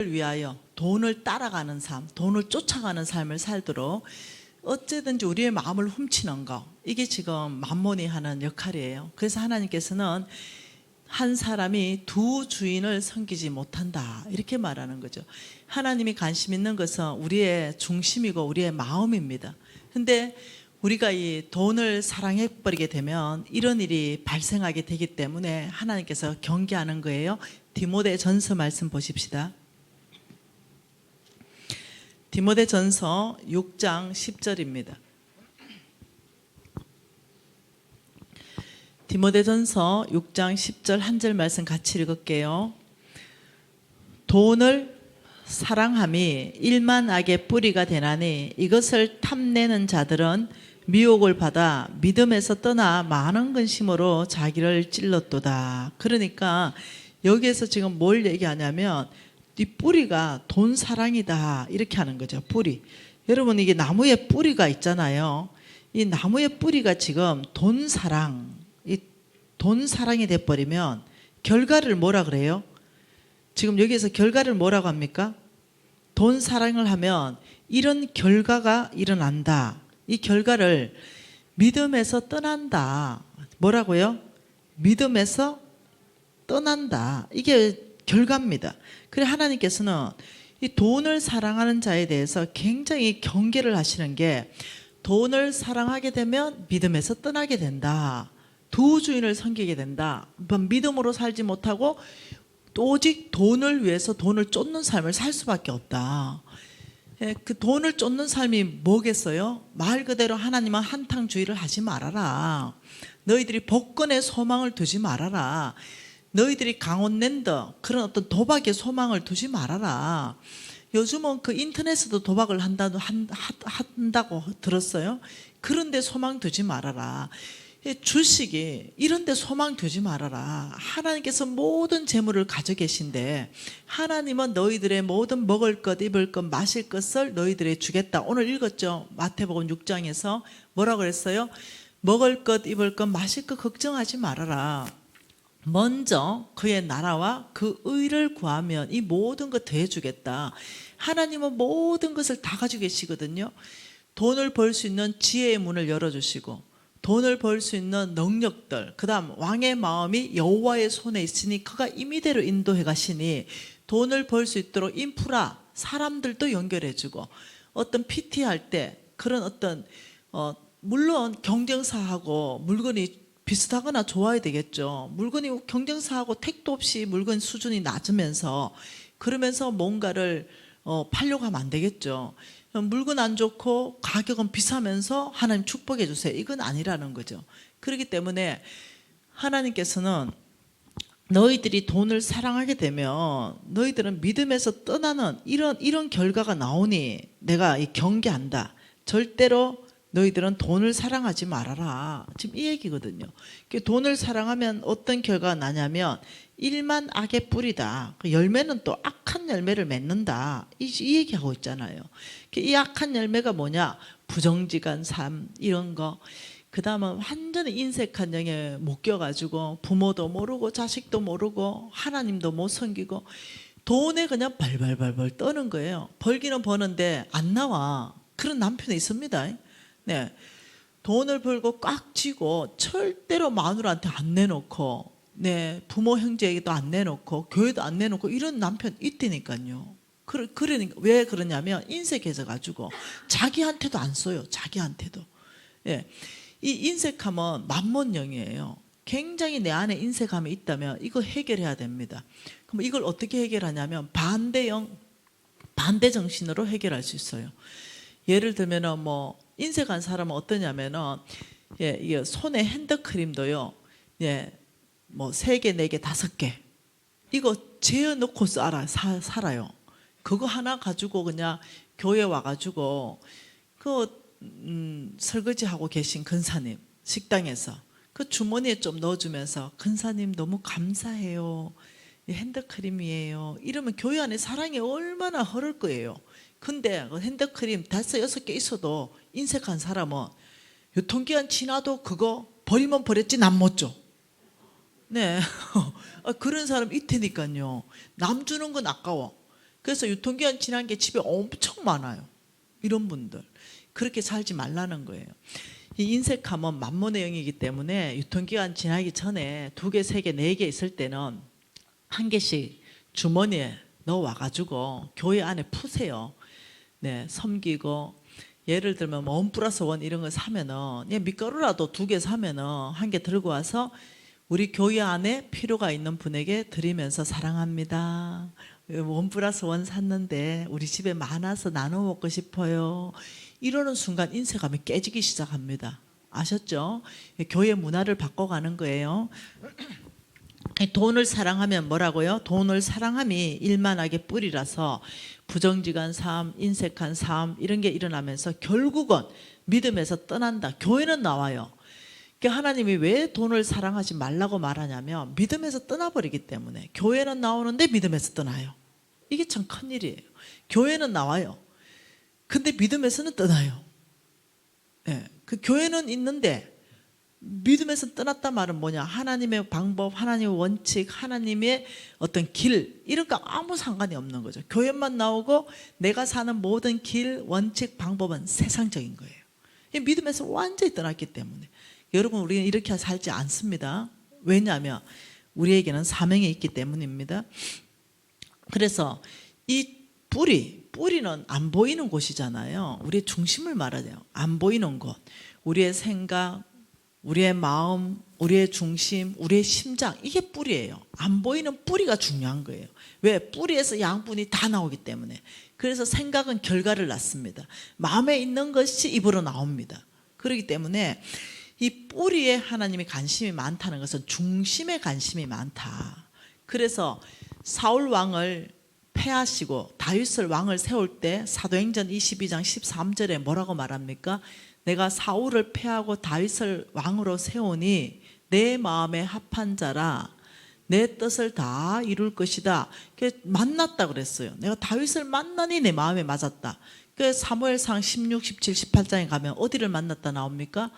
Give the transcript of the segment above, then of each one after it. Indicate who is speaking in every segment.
Speaker 1: 위하여 돈을 따라가는 삶, 돈을 쫓아가는 삶을 살도록 어쨌든지 우리의 마음을 훔치는 거, 이게 지금 만몬이 하는 역할이에요. 그래서 하나님께서는 한 사람이 두 주인을 섬기지 못한다, 이렇게 말하는 거죠. 하나님이 관심 있는 것은 우리의 중심이고 우리의 마음입니다. 근데 우리가 이 돈을 사랑해버리게 되면 이런 일이 발생하게 되기 때문에 하나님께서 경계하는 거예요. 디모데전서 말씀 보십시다. 디모데전서 6장 10절입니다. 디모데전서 6장 10절 한 절 말씀 같이 읽을게요. 돈을 사랑함이 일만 악의 뿌리가 되나니 이것을 탐내는 자들은 미혹을 받아 믿음에서 떠나 많은 근심으로 자기를 찔렀도다. 그러니까 여기에서 지금 뭘 얘기하냐면 이 뿌리가 돈 사랑이다, 이렇게 하는 거죠. 뿌리. 여러분, 이게 나무의 뿌리가 있잖아요. 이 나무의 뿌리가 지금 돈 사랑, 이 돈 사랑이 돼버리면 결과를 뭐라 그래요? 지금 여기에서 결과를 뭐라고 합니까? 돈 사랑을 하면 이런 결과가 일어난다. 이 결과를 믿음에서 떠난다. 뭐라고요? 믿음에서 떠난다. 이게 결과입니다. 그래 하나님께서는 이 돈을 사랑하는 자에 대해서 굉장히 경계를 하시는 게, 돈을 사랑하게 되면 믿음에서 떠나게 된다. 두 주인을 섬기게 된다. 믿음으로 살지 못하고 오직 돈을 위해서 돈을 쫓는 삶을 살 수밖에 없다. 그 돈을 쫓는 삶이 뭐겠어요? 말 그대로 하나님은 한탕주의를 하지 말아라. 너희들이 복권에 소망을 두지 말아라. 너희들이 강원랜드 그런 어떤 도박에 소망을 두지 말아라. 요즘은 그 인터넷에도 도박을 한다고 들었어요. 그런데 소망 두지 말아라. 주식이 이런데 소망 두지 말아라. 하나님께서 모든 재물을 가져 계신데 하나님은 너희들의 모든 먹을 것, 입을 것, 마실 것을 너희들에게 주겠다. 오늘 읽었죠? 마태복음 6장에서 뭐라고 그랬어요? 먹을 것, 입을 것, 마실 것 걱정하지 말아라. 먼저 그의 나라와 그 의를 구하면 이 모든 것 더해주겠다. 하나님은 모든 것을 다 가지고 계시거든요. 돈을 벌 수 있는 지혜의 문을 열어주시고, 돈을 벌 수 있는 능력들, 그 다음 왕의 마음이 여호와의 손에 있으니 그가 임의대로 인도해 가시니, 돈을 벌 수 있도록 인프라, 사람들도 연결해주고, 어떤 PT 할 때 그런 어떤 물론 경쟁사하고 물건이 비슷하거나 좋아야 되겠죠. 물건이 경쟁사하고 택도 없이 물건 수준이 낮으면서, 그러면서 뭔가를 팔려고 하면 안 되겠죠. 물건 안 좋고 가격은 비싸면서 하나님 축복해 주세요, 이건 아니라는 거죠. 그렇기 때문에 하나님께서는 너희들이 돈을 사랑하게 되면 너희들은 믿음에서 떠나는 이런 결과가 나오니 내가 경계한다. 절대로 너희들은 돈을 사랑하지 말아라. 지금 이 얘기거든요. 돈을 사랑하면 어떤 결과가 나냐면 일만 악의 뿌리다. 그 열매는 또 악한 열매를 맺는다. 이 얘기하고 있잖아요. 이 악한 열매가 뭐냐? 부정직한 삶, 이런 거. 그 다음은 완전히 인색한 영에 묶여가지고 부모도 모르고 자식도 모르고 하나님도 못 섬기고 돈에 그냥 발발발발 떠는 거예요. 벌기는 버는데 안 나와. 그런 남편이 있습니다. 네, 돈을 벌고 꽉 쥐고 절대로 마누라한테 안 내놓고, 네, 부모 형제에게도 안 내놓고 교회도 안 내놓고 이런 남편 있다니까요. 그러니까 왜 그러냐면 인색해져 가지고 자기한테도 안 써요. 자기한테도. 예, 이 인색함은 만몬영이에요. 굉장히 내 안에 인색함이 있다면 이거 해결해야 됩니다. 그럼 이걸 어떻게 해결하냐면 반대형, 반대 정신으로 해결할 수 있어요. 예를 들면은 뭐 인색한 사람은 어떠냐면은, 이게 손에 핸드크림도요, 뭐 3개, 4개, 5개 이거 재어놓고 살아요. 그거 하나 가지고 그냥 교회 와가지고 설거지하고 계신 근사님 식당에서 그 주머니에 좀 넣어주면서, 근사님 너무 감사해요, 핸드크림이에요, 이러면 교회 안에 사랑이 얼마나 흐를 거예요. 근데 그 핸드크림 5, 6개 있어도 인색한 사람은 유통기한 지나도 그거 버리면 버렸지 남 못 줘. 네. 그런 사람 있다니까요. 남 주는 건 아까워. 그래서 유통기한 지난 게 집에 엄청 많아요. 이런 분들 그렇게 살지 말라는 거예요. 이 인색함은 만몬의 영이기 때문에 유통기한 지나기 전에 2개, 3개, 4개 있을 때는 한 개씩 주머니에 넣어와가지고 교회 안에 푸세요. 네, 섬기고 예를 들면 뭐 원 플러스 원 이런 거 사면은 밀가루라도 2개 사면은 한 개 들고 와서 우리 교회 안에 필요가 있는 분에게 드리면서 사랑합니다. 원 플러스 원 샀는데 우리 집에 많아서 나눠 먹고 싶어요. 이러는 순간 인색감이 깨지기 시작합니다. 아셨죠? 교회 문화를 바꿔가는 거예요. 돈을 사랑하면 뭐라고요? 돈을 사랑함이 일만하게 뿌리라서 부정직한 삶, 인색한 삶 이런 게 일어나면서 결국은 믿음에서 떠난다. 교회는 나와요. 그러니까 하나님이 왜 돈을 사랑하지 말라고 말하냐면 믿음에서 떠나버리기 때문에. 교회는 나오는데 믿음에서 떠나요. 이게 참 큰일이에요. 교회는 나와요. 근데 믿음에서는 떠나요. 네, 그 교회는 있는데 믿음에서 떠났단 말은 뭐냐? 하나님의 방법, 하나님의 원칙, 하나님의 어떤 길 이런 거 아무 상관이 없는 거죠. 교회만 나오고 내가 사는 모든 길, 원칙, 방법은 세상적인 거예요. 믿음에서 완전히 떠났기 때문에. 여러분 우리는 이렇게 살지 않습니다. 왜냐하면 우리에게는 사명이 있기 때문입니다. 그래서 이 뿌리는 안 보이는 곳이잖아요. 우리의 중심을 말하죠. 안 보이는 곳. 우리의 생각, 우리의 마음, 우리의 중심, 우리의 심장 이게 뿌리예요. 안 보이는 뿌리가 중요한 거예요. 왜? 뿌리에서 양분이 다 나오기 때문에. 그래서 생각은 결과를 낳습니다. 마음에 있는 것이 입으로 나옵니다. 그렇기 때문에 이 뿌리에 하나님이 관심이 많다는 것은 중심에 관심이 많다. 그래서 사울 왕을 패하시고 다윗을 왕을 세울 때 사도행전 22장 13절에 뭐라고 말합니까? 내가 사울을 패하고 다윗을 왕으로 세우니 내 마음에 합한 자라 내 뜻을 다 이룰 것이다. 만났다 그랬어요. 내가 다윗을 만나니 내 마음에 맞았다. 사무엘상 16, 17, 18장에 가면 어디를 만났다 나옵니까?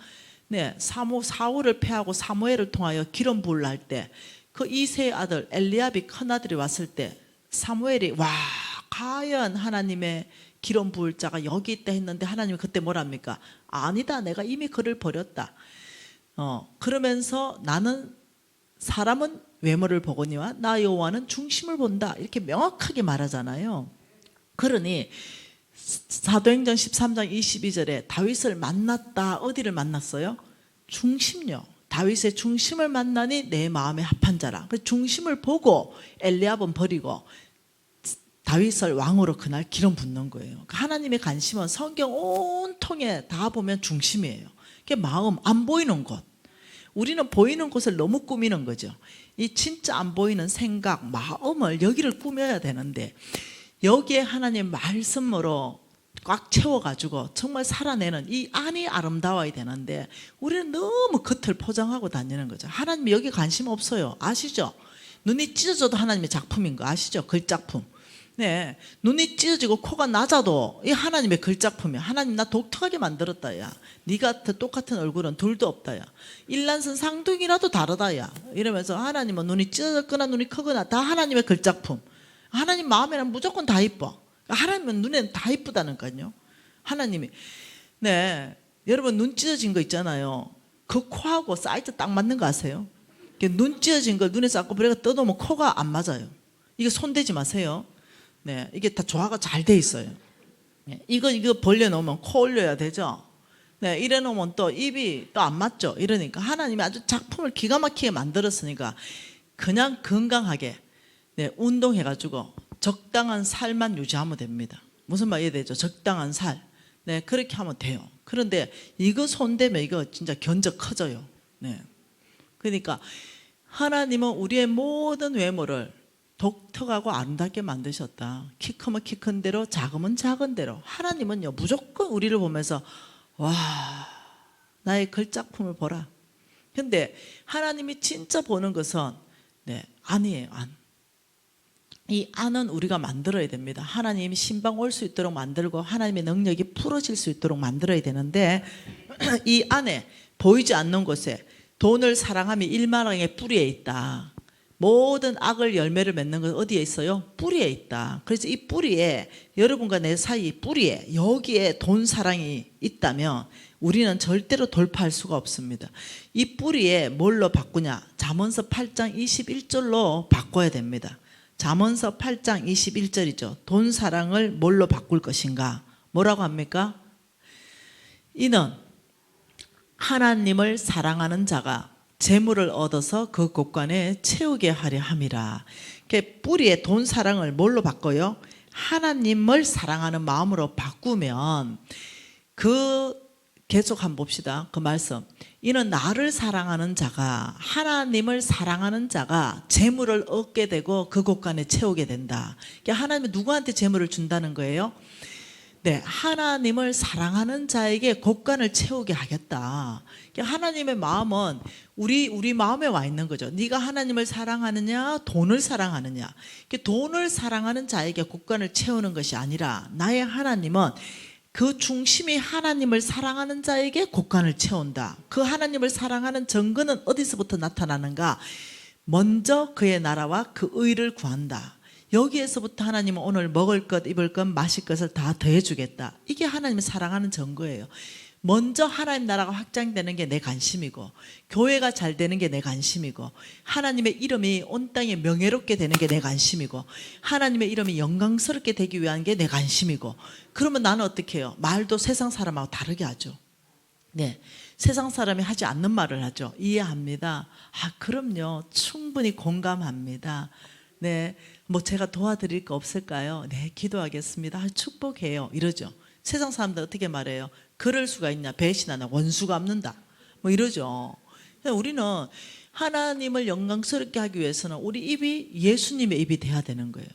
Speaker 1: 네, 사울을 패하고 사무엘을 통하여 기름 부을 할 때 그 이세의 아들 엘리압이 큰아들이 왔을 때 사무엘이 와 과연 하나님의 기름 부을 자가 여기 있다 했는데 하나님이 그때 뭐랍니까? 아니다, 내가 이미 그를 버렸다. 그러면서 나는 사람은 외모를 보거니와 나 여호와는 중심을 본다 이렇게 명확하게 말하잖아요. 그러니 사도행전 13장 22절에 다윗을 만났다. 어디를 만났어요? 중심요. 다윗의 중심을 만나니 내 마음에 합한 자라. 그 중심을 보고 엘리압은 버리고 다윗을 왕으로 그날 기름 붓는 거예요. 하나님의 관심은 성경 온통에 다 보면 중심이에요. 그게 마음, 안 보이는 곳. 우리는 보이는 곳을 너무 꾸미는 거죠. 이 진짜 안 보이는 생각, 마음을 여기를 꾸며야 되는데 여기에 하나님 말씀으로 꽉 채워가지고 정말 살아내는 이 안이 아름다워야 되는데 우리는 너무 겉을 포장하고 다니는 거죠. 하나님이 여기 관심 없어요. 아시죠? 눈이 찢어져도 하나님의 작품인 거 아시죠? 글작품. 네, 눈이 찢어지고 코가 낮아도 이 하나님의 글작품이야. 하나님 나 독특하게 만들었다 야. 네가 똑같은 얼굴은 둘도 없다 야. 일란선 쌍둥이라도 다르다 야. 이러면서 하나님은 눈이 찢어졌거나 눈이 크거나 다 하나님의 글작품. 하나님 마음에는 무조건 다 이뻐. 하나님은 눈에는 다 이쁘다니까요. 하나님이. 네, 여러분 눈 찢어진 거 있잖아요. 그 코하고 사이즈 딱 맞는 거 아세요? 눈 찢어진 걸 눈에서 자꾸 버리가 뜯어놓으면 코가 안 맞아요. 이거 손대지 마세요. 네, 이게 다 조화가 잘 돼 있어요. 네, 이거 벌려놓으면 코 올려야 되죠. 네, 이래 놓으면 또 입이 또 안 맞죠. 이러니까 하나님이 아주 작품을 기가 막히게 만들었으니까 그냥 건강하게 네, 운동해가지고 적당한 살만 유지하면 됩니다. 무슨 말 이해되죠? 적당한 살. 네, 그렇게 하면 돼요. 그런데 이거 손대면 이거 진짜 견적 커져요. 네. 그러니까 하나님은 우리의 모든 외모를 독특하고 아름답게 만드셨다. 키 크면 키 큰 대로, 작으면 작은 대로. 하나님은요 무조건 우리를 보면서 와 나의 글작품을 보라. 근데 하나님이 진짜 보는 것은 네, 안이에요. 안. 이 안은 우리가 만들어야 됩니다. 하나님이 신방 올 수 있도록 만들고 하나님의 능력이 풀어질 수 있도록 만들어야 되는데 이 안에 보이지 않는 곳에 돈을 사랑함이 일만왕의 뿌리에 있다. 모든 악을 열매를 맺는 건 어디에 있어요? 뿌리에 있다. 그래서 이 뿌리에, 여러분과 내 사이 뿌리에, 여기에 돈 사랑이 있다면 우리는 절대로 돌파할 수가 없습니다. 이 뿌리에 뭘로 바꾸냐? 잠언서 8장 21절로 바꿔야 됩니다. 잠언서 8장 21절이죠. 돈 사랑을 뭘로 바꿀 것인가? 뭐라고 합니까? 이는 하나님을 사랑하는 자가 재물을 얻어서 그 곳간에 채우게 하려 함이라. 뿌리에 돈 사랑을 뭘로 바꿔요? 하나님을 사랑하는 마음으로 바꾸면 계속 한번 봅시다. 그 말씀. 이는 나를 사랑하는 자가, 하나님을 사랑하는 자가 재물을 얻게 되고 그 곳간에 채우게 된다. 하나님은 누구한테 재물을 준다는 거예요? 네, 하나님을 사랑하는 자에게 곳간을 채우게 하겠다. 하나님의 마음은 우리 마음에 와 있는 거죠. 네가 하나님을 사랑하느냐, 돈을 사랑하느냐. 돈을 사랑하는 자에게 곳간을 채우는 것이 아니라 나의 하나님은 그 중심이 하나님을 사랑하는 자에게 곳간을 채운다. 그 하나님을 사랑하는 정근은 어디서부터 나타나는가? 먼저 그의 나라와 그 의를 구한다. 여기에서부터 하나님은 오늘 먹을 것, 입을 것, 마실 것을 다 더해주겠다. 이게 하나님을 사랑하는 증거예요. 먼저 하나님 나라가 확장되는 게 내 관심이고, 교회가 잘 되는 게 내 관심이고, 하나님의 이름이 온 땅에 명예롭게 되는 게 내 관심이고, 하나님의 이름이 영광스럽게 되기 위한 게 내 관심이고, 그러면 나는 어떻게 해요? 말도 세상 사람하고 다르게 하죠. 네, 세상 사람이 하지 않는 말을 하죠. 이해합니다. 아, 그럼요. 충분히 공감합니다. 네, 뭐 제가 도와드릴 거 없을까요? 네, 기도하겠습니다. 아, 축복해요. 이러죠. 세상 사람들 어떻게 말해요? 그럴 수가 있냐? 배신하나? 원수가 없는다. 뭐 이러죠. 우리는 하나님을 영광스럽게 하기 위해서는 우리 입이 예수님의 입이 돼야 되는 거예요.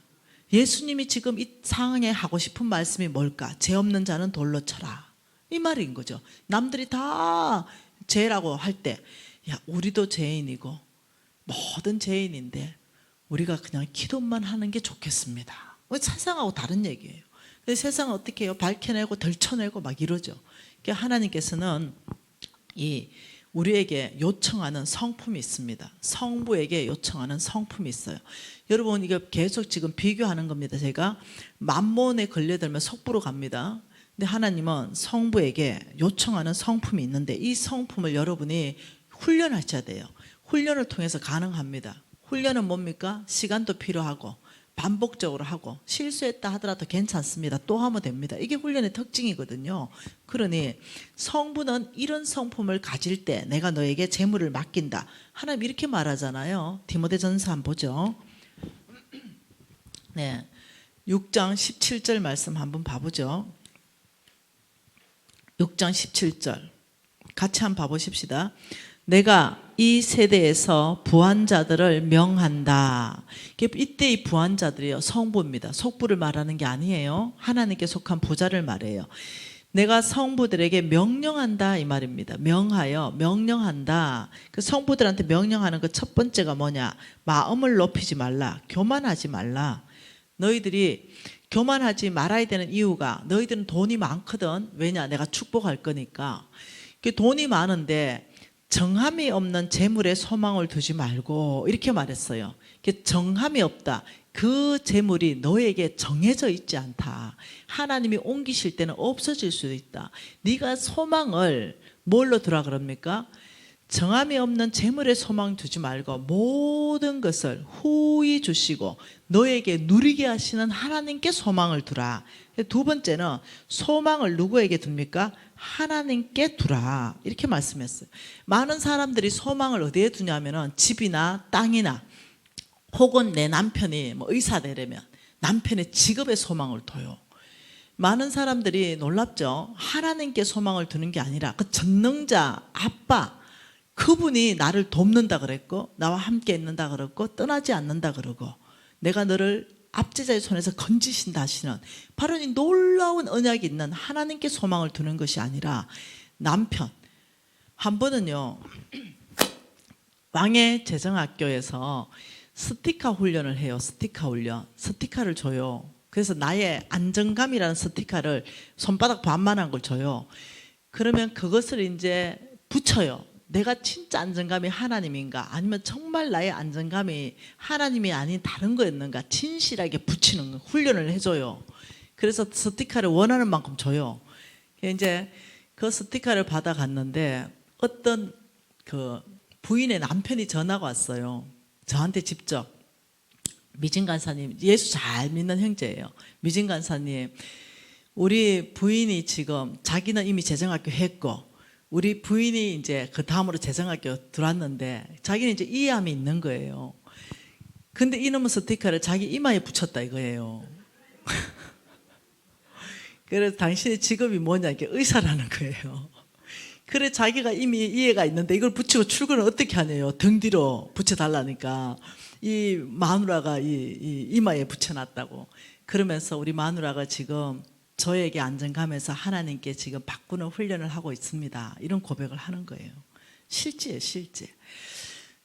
Speaker 1: 예수님이 지금 이 상황에 하고 싶은 말씀이 뭘까? 죄 없는 자는 돌로 쳐라. 이 말인 거죠. 남들이 다 죄라고 할 때, 야, 우리도 죄인이고 모든 죄인인데 우리가 그냥 기도만 하는 게 좋겠습니다. 세상하고 다른 얘기예요. 세상은 어떻게 해요? 밝혀내고 덜쳐내고 막 이러죠. 그러니까 하나님께서는 우리에게 요청하는 성품이 있습니다. 성부에게 요청하는 성품이 있어요. 여러분, 이거 계속 지금 비교하는 겁니다. 제가 만몬에 걸려들면 속부로 갑니다. 근데 하나님은 성부에게 요청하는 성품이 있는데 이 성품을 여러분이 훈련하셔야 돼요. 훈련을 통해서 가능합니다. 훈련은 뭡니까? 시간도 필요하고 반복적으로 하고 실수했다 하더라도 괜찮습니다. 또 하면 됩니다. 이게 훈련의 특징이거든요. 그러니 성부는 이런 성품을 가질 때 내가 너에게 재물을 맡긴다. 하나님 이렇게 말하잖아요. 디모데전서 한번 보죠. 네, 6장 17절 말씀 한번 봐보죠. 6장 17절 같이 한번 봐보십시다. 내가 이 세대에서 부한자들을 명한다. 이때 이 부한자들이요, 성부입니다. 속부를 말하는 게 아니에요. 하나님께 속한 부자를 말해요. 내가 성부들에게 명령한다 이 말입니다. 명하여, 명령한다. 그 성부들한테 명령하는 그 첫 번째가 뭐냐? 마음을 높이지 말라. 교만하지 말라. 너희들이 교만하지 말아야 되는 이유가, 너희들은 돈이 많거든. 왜냐? 내가 축복할 거니까. 돈이 많은데 정함이 없는 재물에 소망을 두지 말고, 이렇게 말했어요. 정함이 없다. 그 재물이 너에게 정해져 있지 않다. 하나님이 옮기실 때는 없어질 수도 있다. 네가 소망을 뭘로 두라 그럽니까? 정함이 없는 재물에 소망 두지 말고 모든 것을 후히 주시고 너에게 누리게 하시는 하나님께 소망을 두라. 두 번째는 소망을 누구에게 둡니까? 하나님께 두라. 이렇게 말씀했어요. 많은 사람들이 소망을 어디에 두냐면은 집이나 땅이나 혹은 내 남편이 뭐 의사 되려면 남편의 직업에 소망을 둬요. 많은 사람들이 놀랍죠. 하나님께 소망을 두는 게 아니라 그 전능자 아빠, 그분이 나를 돕는다 그랬고 나와 함께 있는다 그랬고 떠나지 않는다 그러고 내가 너를 압제자의 손에서 건지신다 하시는 바로 이 놀라운 언약이 있는 하나님께 소망을 두는 것이 아니라 남편. 한 번은요, 왕의 재정학교에서 스티커 훈련을 해요. 스티커 훈련. 스티커를 줘요. 그래서 나의 안정감이라는 스티커를 손바닥 반만한 걸 줘요. 그러면 그것을 이제 붙여요. 내가 진짜 안정감이 하나님인가 아니면 정말 나의 안정감이 하나님이 아닌 다른 거였는가 진실하게 붙이는 거, 훈련을 해줘요. 그래서 스티커를 원하는 만큼 줘요. 이제 그 스티커를 받아갔는데 어떤 그 부인의 남편이 전화가 왔어요. 저한테 직접. 미진 간사님, 예수 잘 믿는 형제예요. 미진 간사님, 우리 부인이 지금 자기는 이미 재정학교 했고 우리 부인이 이제 그 다음으로 재정학교 들어왔는데 자기는 이제 이해함이 있는 거예요. 근데 이놈의 스티커를 자기 이마에 붙였다 이거예요. 그래서 당신의 직업이 뭐냐 이게 의사라는 거예요. 그래 자기가 이미 이해가 있는데 이걸 붙이고 출근을 어떻게 하냐요. 등 뒤로 붙여달라니까 이 마누라가 이 이마에 붙여놨다고. 그러면서 우리 마누라가 지금 저에게 안정감에서 하나님께 지금 바꾸는 훈련을 하고 있습니다. 이런 고백을 하는 거예요. 실제예요, 실제.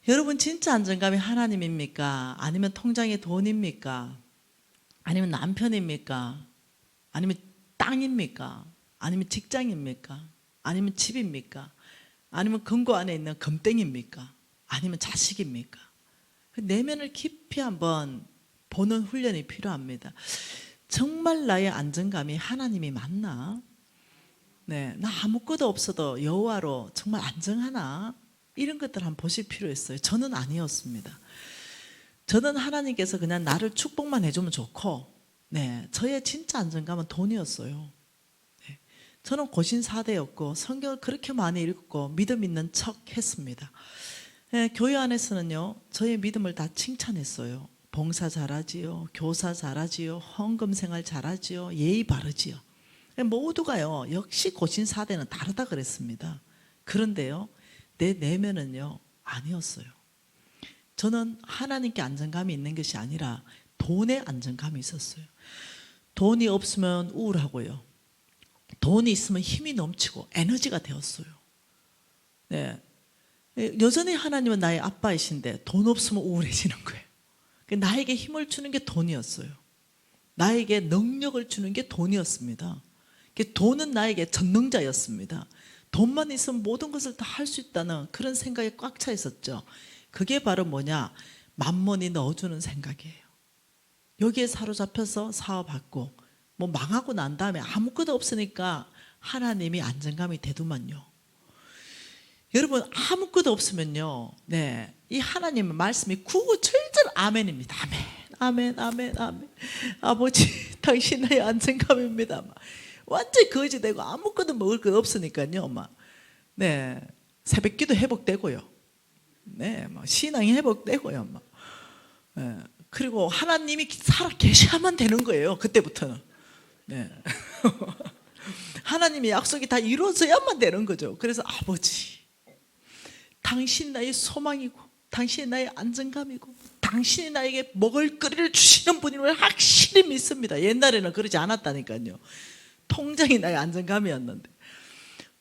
Speaker 1: 여러분 진짜 안정감이 하나님입니까? 아니면 통장에 돈입니까? 아니면 남편입니까? 아니면 땅입니까? 아니면 직장입니까? 아니면 집입니까? 아니면 금고 안에 있는 금땡입니까? 아니면 자식입니까? 내면을 깊이 한번 보는 훈련이 필요합니다. 정말 나의 안정감이 하나님이 맞나? 네, 나 아무것도 없어도 여호와로 정말 안정하나? 이런 것들 한번 보실 필요 있어요. 저는 아니었습니다. 저는 하나님께서 그냥 나를 축복만 해주면 좋고, 네, 저의 진짜 안정감은 돈이었어요. 네, 저는 고신사대였고 성경을 그렇게 많이 읽고 믿음 있는 척 했습니다. 네, 교회 안에서는요, 저의 믿음을 다 칭찬했어요. 봉사 잘하지요, 교사 잘하지요, 헌금 생활 잘하지요, 예의 바르지요. 모두가요, 역시 고신사대는 다르다 그랬습니다. 그런데요, 내 내면은요, 아니었어요. 저는 하나님께 안정감이 있는 것이 아니라 돈에 안정감이 있었어요. 돈이 없으면 우울하고요. 돈이 있으면 힘이 넘치고 에너지가 되었어요. 네. 여전히 하나님은 나의 아빠이신데 돈 없으면 우울해지는 거예요. 나에게 힘을 주는 게 돈이었어요. 나에게 능력을 주는 게 돈이었습니다. 돈은 나에게 전능자였습니다. 돈만 있으면 모든 것을 다 할 수 있다는 그런 생각이 꽉 차 있었죠. 그게 바로 뭐냐? 만몬이 넣어주는 생각이에요. 여기에 사로잡혀서 사업하고 뭐 망하고 난 다음에 아무것도 없으니까 하나님이 안정감이 되더만요. 여러분 아무것도 없으면요, 네, 이 하나님의 말씀이 구구절절 아멘입니다. 아멘, 아멘, 아멘, 아멘. 아버지, 당신 나의 안정감입니다. 완전히 거지되고 아무것도 먹을 것 없으니까요, 막, 네, 새벽기도 회복되고요, 네, 막 신앙이 회복되고요, 막, 네. 그리고 하나님이 살아 계셔야만 되는 거예요. 그때부터는, 네. 하나님의 약속이 다 이루어져야만 되는 거죠. 그래서 아버지, 당신 나의 소망이고 당신이 나의 안정감이고 당신이 나에게 먹을거리를 주시는 분임을 확실히 믿습니다. 옛날에는 그러지 않았다니까요. 통장이 나의 안정감이었는데,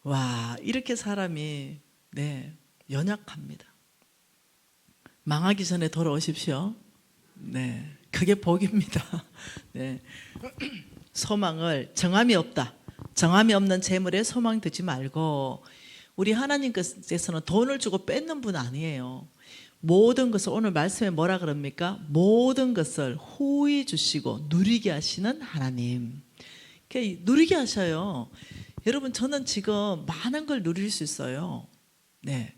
Speaker 1: 와, 이렇게 사람이, 네, 연약합니다. 망하기 전에 돌아오십시오. 네, 그게 복입니다. 네. 소망을, 정함이 없다, 정함이 없는 재물에 소망 두지 말고, 우리 하나님께서는 돈을 주고 뺏는 분 아니에요. 모든 것을, 오늘 말씀에 뭐라 그럽니까? 모든 것을 후히 주시고 누리게 하시는 하나님. 누리게 하셔요. 여러분, 저는 지금 많은 걸 누릴 수 있어요. 네,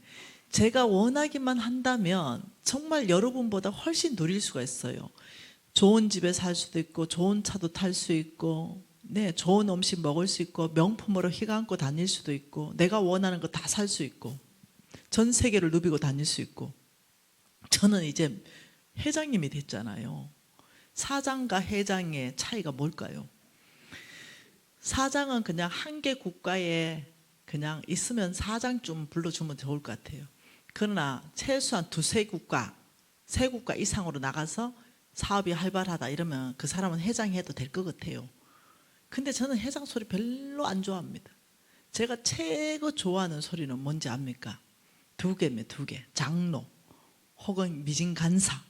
Speaker 1: 제가 원하기만 한다면 정말 여러분보다 훨씬 누릴 수가 있어요. 좋은 집에 살 수도 있고 좋은 차도 탈 수 있고, 네, 좋은 음식 먹을 수 있고 명품으로 휘감고 다닐 수도 있고 내가 원하는 거 다 살 수 있고 전 세계를 누비고 다닐 수 있고. 저는 이제 회장님이 됐잖아요. 사장과 회장의 차이가 뭘까요? 사장은 그냥 한 개 국가에 그냥 있으면 사장 좀 불러주면 좋을 것 같아요. 그러나 최소한 두세 국가, 세 국가 이상으로 나가서 사업이 활발하다 이러면 그 사람은 회장이 해도 될 것 같아요. 근데 저는 회장 소리 별로 안 좋아합니다. 제가 최고 좋아하는 소리는 뭔지 압니까? 두 개입니다. 두 개. 장로 혹은 미진 간사.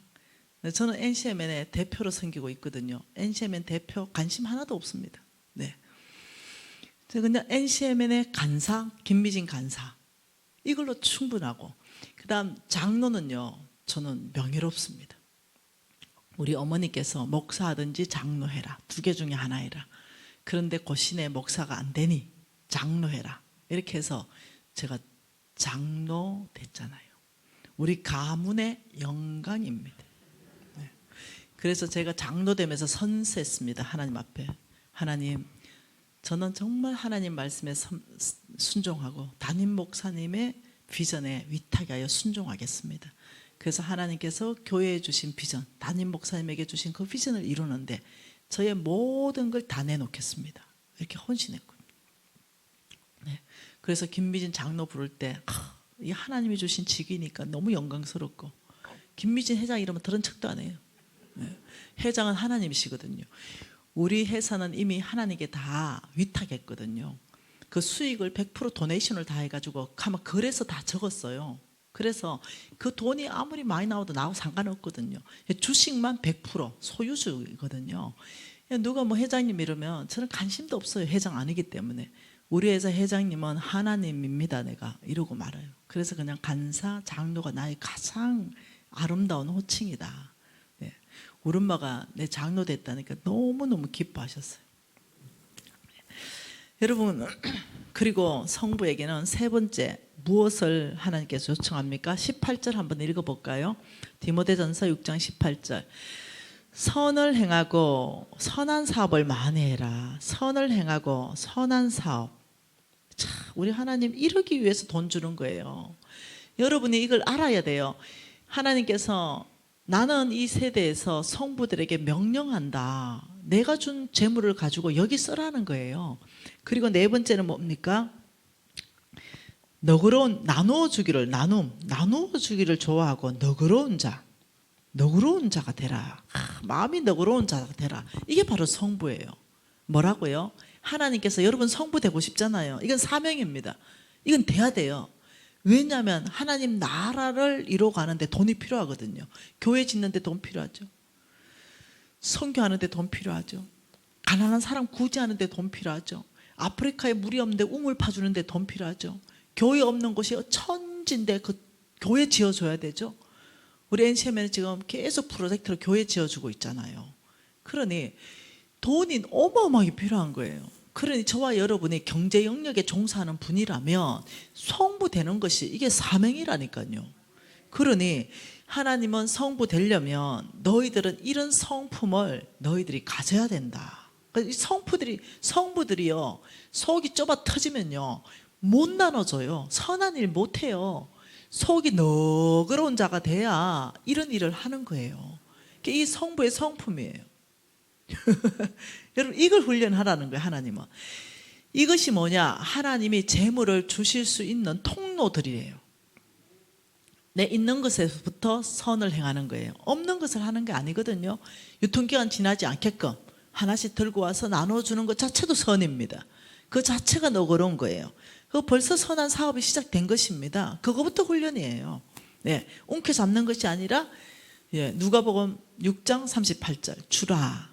Speaker 1: 저는 NCMN의 대표로 섬기고 있거든요. NCMN 대표 관심 하나도 없습니다. 네. 그냥 NCMN의 간사 김미진 간사, 이걸로 충분하고, 그 다음 장로는요, 저는 명예롭습니다. 우리 어머니께서 목사하든지 장로해라, 두 개 중에 하나 해라. 그런데 고신의 목사가 안 되니 장로해라, 이렇게 해서 제가 장로 됐잖아요. 우리 가문의 영광입니다. 네. 그래서 제가 장로 되면서 선서했습니다. 하나님 앞에, 하나님, 저는 정말 하나님 말씀에 순종하고 담임 목사님의 비전에 위탁하여 순종하겠습니다. 그래서 하나님께서 교회에 주신 비전, 담임 목사님에게 주신 그 비전을 이루는데 저의 모든 걸 다 내놓겠습니다, 이렇게 헌신했거든요. 네. 그래서 김미진 장로 부를 때 이 하나님이 주신 직위니까 너무 영광스럽고, 김미진 회장 이러면 들은 척도 안 해요. 네. 회장은 하나님이시거든요. 우리 회사는 이미 하나님께 다 위탁했거든요. 그 수익을 100% 도네이션을 다 해가지고 아마 그래서 다 적었어요. 그래서 그 돈이 아무리 많이 나와도 나하고 상관없거든요. 주식만 100% 소유주거든요. 누가 뭐 회장님 이러면 저는 관심도 없어요. 회장 아니기 때문에. 우리 회사 회장님은 하나님입니다, 내가 이러고 말아요. 그래서 그냥 간사, 장로가 나의 가장 아름다운 호칭이다. 네. 우리 엄마가 내 장로 됐다니까 너무너무 기뻐하셨어요. 여러분, 그리고 성부에게는 세 번째 무엇을 하나님께서 요청합니까? 18절 한번 읽어볼까요? 디모데전서 6장 18절. 선을 행하고 선한 사업을 많이 해라. 선을 행하고 선한 사업. 참, 우리 하나님 이러기 위해서 돈 주는 거예요. 여러분이 이걸 알아야 돼요. 하나님께서 나는 이 세대에서 성부들에게 명령한다. 내가 준 재물을 가지고 여기 쓰라는 거예요. 그리고 네 번째는 뭡니까? 너그러운, 나누어 주기를, 나누어 주기를 좋아하고 너그러운 자가 되라. 마음이 너그러운 자가 되라. 이게 바로 성부예요. 뭐라고요? 하나님께서 여러분 성부 되고 싶잖아요. 이건 사명입니다. 이건 돼야 돼요. 왜냐하면 하나님 나라를 이루어가는데 돈이 필요하거든요. 교회 짓는데 돈 필요하죠. 선교하는데 돈 필요하죠. 가난한 사람 구제하는데 돈 필요하죠. 아프리카에 물이 없는데 우물 파주는데 돈 필요하죠. 교회 없는 곳이 천지인데 그 교회 지어줘야 되죠. 우리 NCM에는 지금 계속 프로젝트로 교회 지어주고 있잖아요. 그러니 돈이 어마어마하게 필요한 거예요. 그러니 저와 여러분이 경제 영역에 종사하는 분이라면 성부 되는 것이 이게 사명이라니까요. 그러니 하나님은 성부 되려면 너희들은 이런 성품을 너희들이 가져야 된다. 성부들이요, 속이 좁아 터지면요 못 나눠줘요. 선한 일 못해요. 속이 너그러운 자가 돼야 이런 일을 하는 거예요. 이 성부의 성품이에요. 여러분, 이걸 훈련하라는 거예요. 하나님은 이것이 뭐냐, 하나님이 재물을 주실 수 있는 통로들이에요. 내 있는 것에서부터 선을 행하는 거예요. 없는 것을 하는 게 아니거든요. 유통기한 지나지 않게끔 하나씩 들고 와서 나눠주는 것 자체도 선입니다. 그 자체가 너그러운 거예요. 그 벌써 선한 사업이 시작된 것입니다. 그거부터 훈련이에요. 네, 움켜잡는 것이 아니라, 누가복음 6장 38절 주라.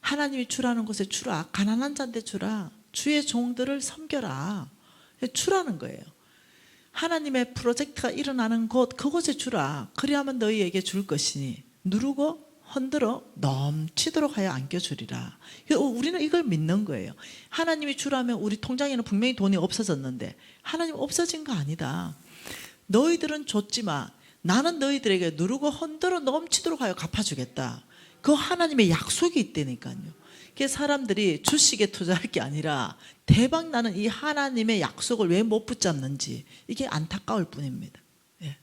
Speaker 1: 하나님이 주라는 곳에 주라. 가난한 자인데 주라. 주의 종들을 섬겨라. 주라는 거예요. 하나님의 프로젝트가 일어나는 곳, 그곳에 주라. 그리하면 너희에게 줄 것이니 누르고 흔들어 넘치도록 하여 안겨주리라. 우리는 이걸 믿는 거예요. 하나님이 주라면 우리 통장에는 분명히 돈이 없어졌는데 하나님 없어진 거 아니다. 너희들은 줬지만 나는 너희들에게 누르고 흔들어 넘치도록 하여 갚아주겠다. 그 하나님의 약속이 있다니까요. 그래서 사람들이 주식에 투자할 게 아니라 대박 나는 이 하나님의 약속을 왜 못 붙잡는지 이게 안타까울 뿐입니다. 예.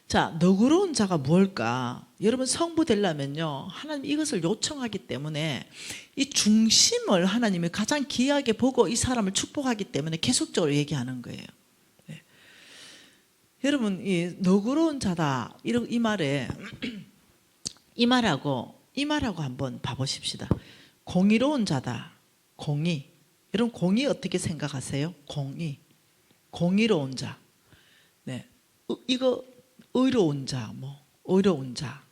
Speaker 1: 자, 너그러운 자가 무엇일까? 여러분, 성부 되려면요 하나님 이것을 요청하기 때문에 이 중심을 하나님이 가장 귀하게 보고 이 사람을 축복하기 때문에 계속적으로 얘기하는 거예요. 예. 여러분, 이 너그러운 자다 이 말에 이 말하고 한번 봐보십시다. 공의로운 자다. 공의. 여러분, 공의 어떻게 생각하세요? 공의로운 자. 네, 이거 의로운 자, 의로운 자.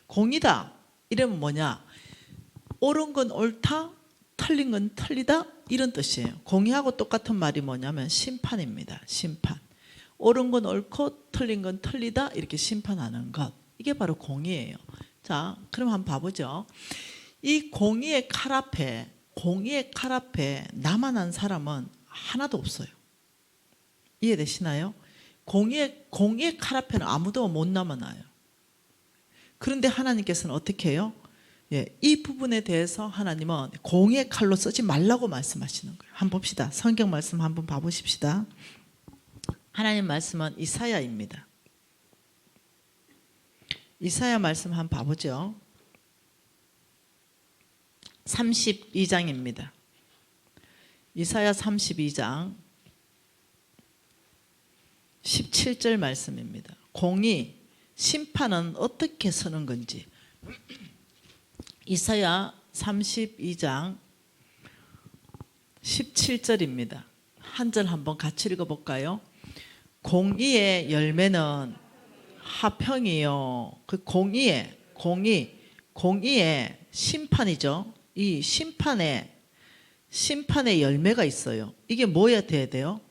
Speaker 1: 공의다. 이러면 뭐냐? 옳은 건 옳다, 틀린 건 틀리다. 이런 뜻이에요. 공의하고 똑같은 말이 뭐냐면 심판입니다. 심판. 옳은 건 옳고 틀린 건 틀리다 이렇게 심판하는 것. 이게 바로 공의예요. 자, 그럼 한번 봐보죠. 이 공의의 칼 앞에 나만한 사람은 하나도 없어요. 이해되시나요? 공의의 칼 앞에는 아무도 못 남아나요. 그런데 하나님께서는 어떻게 해요? 이 부분에 대해서 하나님은 공의의 칼로 쓰지 말라고 말씀하시는 거예요. 한번 봅시다. 성경 말씀 한번 봐보십시다. 하나님 말씀은 이사야입니다. 이사야 말씀 한번 봐보죠. 32장입니다. 이사야 32장 17절 말씀입니다. 공의, 심판은 어떻게 서는 건지. 이사야 32장 17절입니다. 한 절 한번 같이 읽어볼까요? 공의의 열매는 화평이요. 그 공의의 심판이죠. 이 심판의 열매가 있어요. 이게 뭐야 돼야 돼요?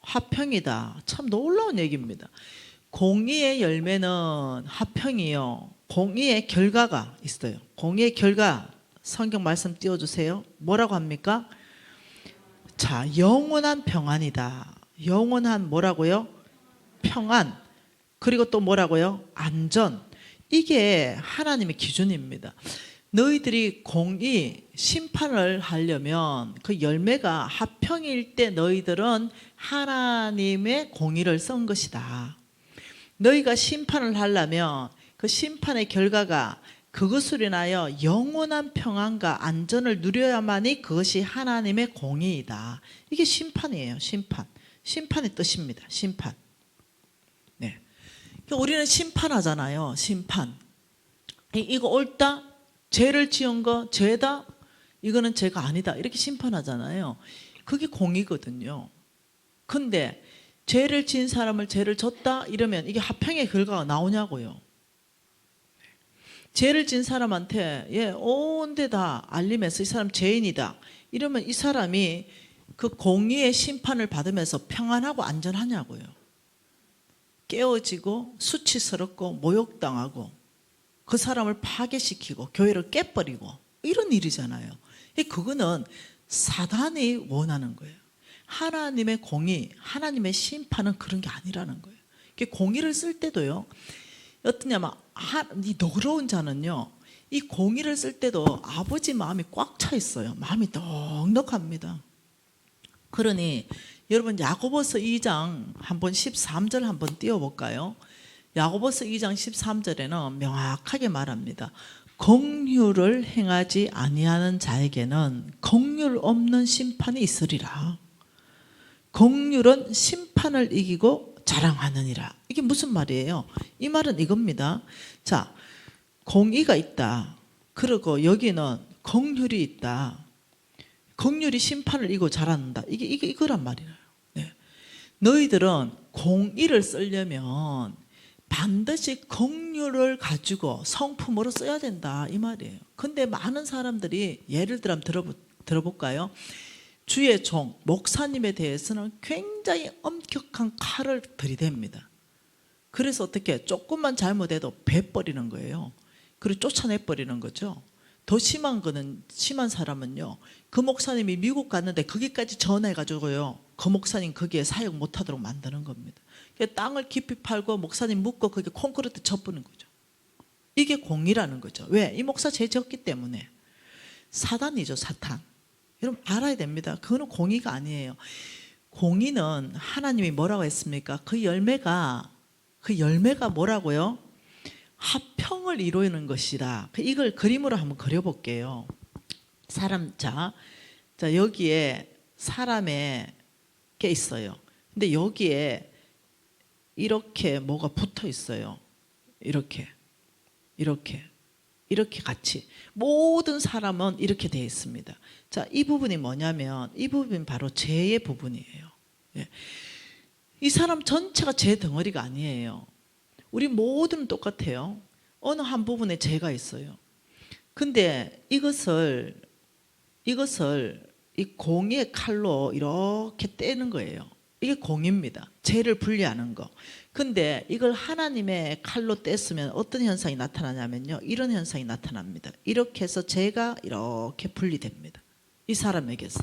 Speaker 1: 화평이다. 참 놀라운 얘기입니다. 공의의 열매는 화평이요. 공의의 결과가 있어요. 공의의 결과 성경 말씀 띄워주세요. 뭐라고 합니까? 자, 영원한 평안이다. 영원한 뭐라고요? 평안. 그리고 또 뭐라고요? 안전. 이게 하나님의 기준입니다. 너희들이 공의, 심판을 하려면 그 열매가 화평일 때 너희들은 하나님의 공의를 쓴 것이다. 너희가 심판을 하려면 그 심판의 결과가 그것으로 인하여 영원한 평안과 안전을 누려야만이 그것이 하나님의 공의이다. 이게 심판이에요. 심판의 뜻입니다. 심판. 네. 우리는 심판하잖아요. 심판. 이거 옳다? 죄를 지은 거 죄다? 이거는 죄가 아니다. 이렇게 심판하잖아요. 그게 공의거든요. 근데 죄를 지은 사람을 죄를 졌다? 이러면 이게 화평의 결과가 나오냐고요. 죄를 지은 사람한테 온 데 다 알리면서 이 사람 죄인이다. 이러면 이 사람이 그 공의의 심판을 받으면서 평안하고 안전하냐고요. 깨어지고 수치스럽고 모욕당하고 그 사람을 파괴시키고 교회를 깨버리고 이런 일이잖아요. 그거는 사단이 원하는 거예요. 하나님의 공의, 하나님의 심판은 그런 게 아니라는 거예요. 공의를 쓸 때도요. 어떠냐면 이 너그러운 자는요. 이 공의를 쓸 때도 아버지 마음이 꽉 차 있어요. 마음이 넉넉합니다. 그러니 여러분 야고보서 2장 한번 13절 한번 띄워볼까요? 야고보서 2장 13절에는 명확하게 말합니다. 긍휼을 행하지 아니하는 자에게는 긍휼 없는 심판이 있으리라. 긍휼은 심판을 이기고 자랑하느니라. 이게 무슨 말이에요? 이 말은 이겁니다. 자, 공의가 있다. 그리고 여기는 긍휼이 있다. 긍휼이 심판을 이기고 자랑한다. 이거란 말이에요. 네. 너희들은 공의를 쓰려면 반드시 긍휼을 가지고 성품으로 써야 된다 이 말이에요. 근데 많은 사람들이 예를 들어 들어볼까요? 주의 종 목사님에 대해서는 굉장히 엄격한 칼을 들이댑니다. 그래서 어떻게 조금만 잘못해도 베버리는 거예요. 그리고 쫓아내버리는 거죠. 더 심한 거는 심한 사람은요. 그 목사님이 미국 갔는데 거기까지 전화해가지고요. 그 목사님 거기에 사역 못하도록 만드는 겁니다. 땅을 깊이 팔고 목사님 묻고 거기에 콘크리트 쳐부는 거죠. 이게 공의라는 거죠. 왜? 이 목사 죄 졌기 때문에. 사단이죠. 사탄. 여러분 알아야 됩니다. 그거는 공의가 아니에요. 공의는 하나님이 뭐라고 했습니까? 그 열매가 뭐라고요? 화평을 이루는 것이다. 이걸 그림으로 한번 그려볼게요. 자 여기에 사람의 게 있어요. 근데 여기에 이렇게 뭐가 붙어 있어요. 이렇게 같이 모든 사람은 이렇게 되어 있습니다. 자, 이 부분이 뭐냐면 이 부분이 바로 죄의 부분이에요. 이 사람 전체가 죄 덩어리가 아니에요. 우리 모두는 똑같아요. 어느 한 부분에 죄가 있어요. 근데 이것을 이 공의 칼로 이렇게 떼는 거예요. 이게 공입니다. 죄를 분리하는 거. 근데 이걸 하나님의 칼로 뗐으면 어떤 현상이 나타나냐면요, 이런 현상이 나타납니다. 이렇게 해서 죄가 이렇게 분리됩니다. 이 사람에게서.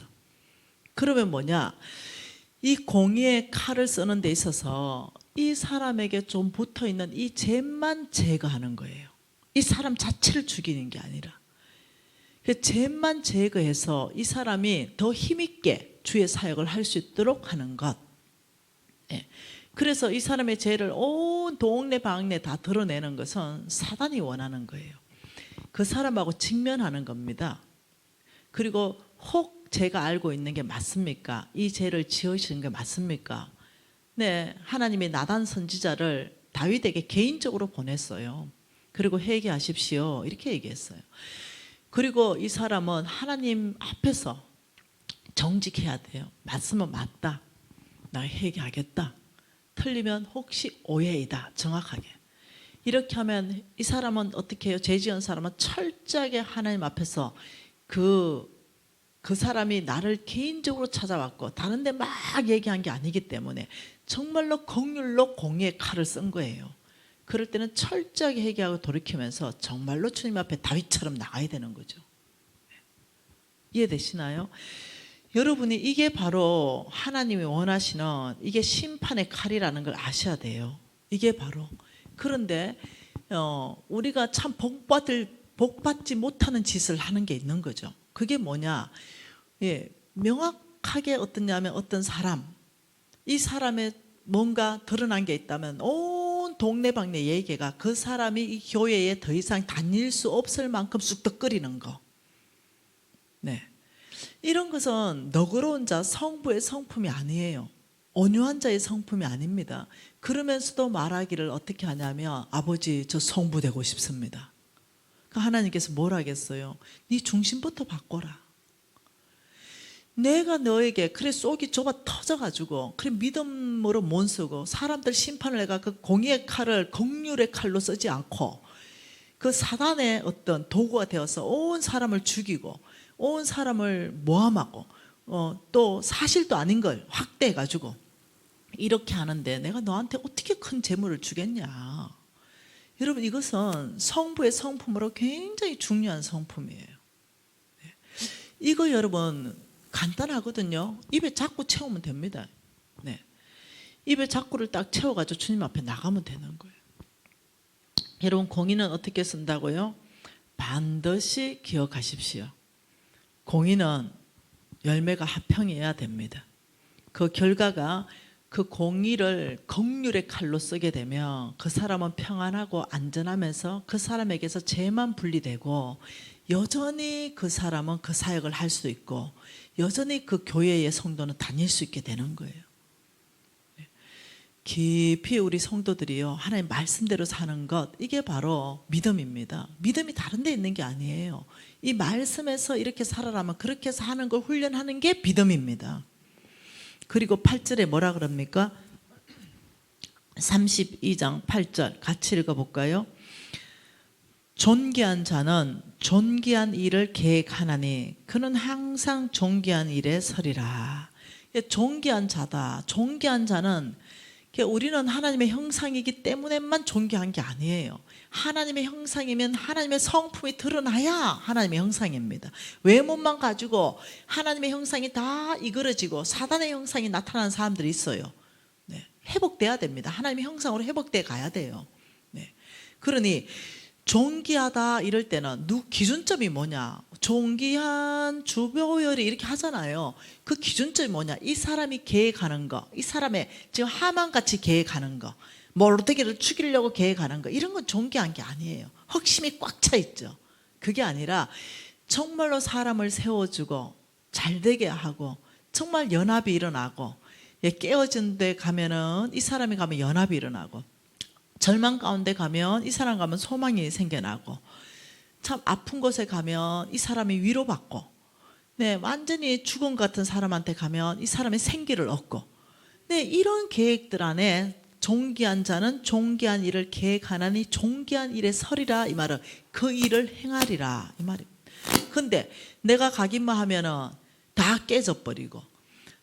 Speaker 1: 그러면 뭐냐, 이 공의 칼을 쓰는 데 있어서 이 사람에게 좀 붙어있는 이 죄만 제거하는 거예요. 이 사람 자체를 죽이는 게 아니라 그 죄만 제거해서 이 사람이 더 힘있게 주의 사역을 할 수 있도록 하는 것. 예. 그래서 이 사람의 죄를 온 동네 방네 다 드러내는 것은 사단이 원하는 거예요. 그 사람하고 직면하는 겁니다. 그리고 혹 제가 알고 있는 게 맞습니까? 이 죄를 지으시는 게 맞습니까? 네, 하나님이 나단 선지자를 다윗에게 개인적으로 보냈어요. 그리고 회개하십시오 이렇게 얘기했어요. 그리고 이 사람은 하나님 앞에서 정직해야 돼요. 맞으면 맞다, 나 회개하겠다, 틀리면 혹시 오해이다, 정확하게. 이렇게 하면 이 사람은 어떻게 해요? 죄 지은 사람은 철저하게 하나님 앞에서 그 사람이 나를 개인적으로 찾아왔고 다른 데 막 얘기한 게 아니기 때문에 정말로 긍휼로 공의의 칼을 쓴 거예요. 그럴 때는 철저하게 회개하고 돌이키면서 정말로 주님 앞에 다윗처럼 나가야 되는 거죠. 이해되시나요? 여러분이 이게 바로 하나님이 원하시는 이게 심판의 칼이라는 걸 아셔야 돼요. 이게 바로. 그런데 우리가 참 복받지 못하는 짓을 하는 게 있는 거죠. 그게 뭐냐, 예, 명확하게 어떠냐면 어떤 사람, 이 사람의 뭔가 드러난 게 있다면 온 동네방네 얘기가 그 사람이 이 교회에 더 이상 다닐 수 없을 만큼 쑥덕거리는 거. 네, 이런 것은 너그러운 자 성부의 성품이 아니에요. 온유한 자의 성품이 아닙니다. 그러면서도 말하기를 어떻게 하냐면 아버지 저 성부되고 싶습니다. 하나님께서 뭘 하겠어요? 네 중심부터 바꿔라. 내가 너에게 그래 속이 좁아 터져가지고 그래 믿음으로 못 쓰고 사람들 심판을 내가 그 공의의 칼을 긍휼의 칼로 쓰지 않고 그 사단의 어떤 도구가 되어서 온 사람을 죽이고 온 사람을 모함하고 또 사실도 아닌 걸 확대해가지고 이렇게 하는데 내가 너한테 어떻게 큰 재물을 주겠냐. 여러분 이것은 성부의 성품으로 굉장히 중요한 성품이에요. 이거 여러분 간단하거든요. 입에 자꾸 채우면 됩니다. 네. 입에 자꾸를 딱 채워가지고 주님 앞에 나가면 되는 거예요. 여러분 공의는 어떻게 쓴다고요? 반드시 기억하십시오. 공의는 열매가 화평해야 됩니다. 그 결과가 그 공의를 긍휼의 칼로 쓰게 되면 그 사람은 평안하고 안전하면서 그 사람에게서 죄만 분리되고 여전히 그 사람은 그 사역을 할 수 있고 여전히 그 교회의 성도는 다닐 수 있게 되는 거예요. 깊이 우리 성도들이요 하나님 말씀대로 사는 것, 이게 바로 믿음입니다. 믿음이 다른 데 있는 게 아니에요. 이 말씀에서 이렇게 살아라면 그렇게 해서 하는 걸 훈련하는 게 믿음입니다. 그리고 8절에 뭐라 그럽니까? 32장 8절 같이 읽어볼까요? 존귀한 자는 존귀한 일을 계획하나니 그는 항상 존귀한 일에 서리라. 존귀한 자다. 존귀한 자는 우리는 하나님의 형상이기 때문에만 존귀한 게 아니에요. 하나님의 형상이면 하나님의 성품이 드러나야 하나님의 형상입니다. 외모만 가지고 하나님의 형상이 다 이그러지고 사단의 형상이 나타나는 사람들이 있어요. 네, 회복돼야 됩니다. 하나님의 형상으로 회복돼 가야 돼요. 네, 그러니 존귀하다 이럴 때는 기준점이 뭐냐? 존귀한 주보열이 이렇게 하잖아요. 그 기준점이 뭐냐? 이 사람이 계획하는 거, 이 사람의 지금 하만같이 계획하는 거, 모르드게를 죽이려고 계획하는 거, 이런 건 존귀한 게 아니에요. 흑심이 꽉 차 있죠. 그게 아니라 정말로 사람을 세워주고 잘되게 하고 정말 연합이 일어나고, 깨어진 데 가면은 이 사람이 가면 연합이 일어나고, 절망 가운데 가면 이 사람 가면 소망이 생겨나고, 참 아픈 곳에 가면 이 사람이 위로받고, 네, 완전히 죽은 같은 사람한테 가면 이 사람이 생기를 얻고, 네, 이런 계획들 안에 존귀한 자는 존귀한 일을 계획하나니 존귀한 일에 서리라. 이 말은 그 일을 행하리라 이 말입니다. 근데 내가 가기만 하면은 다 깨져버리고,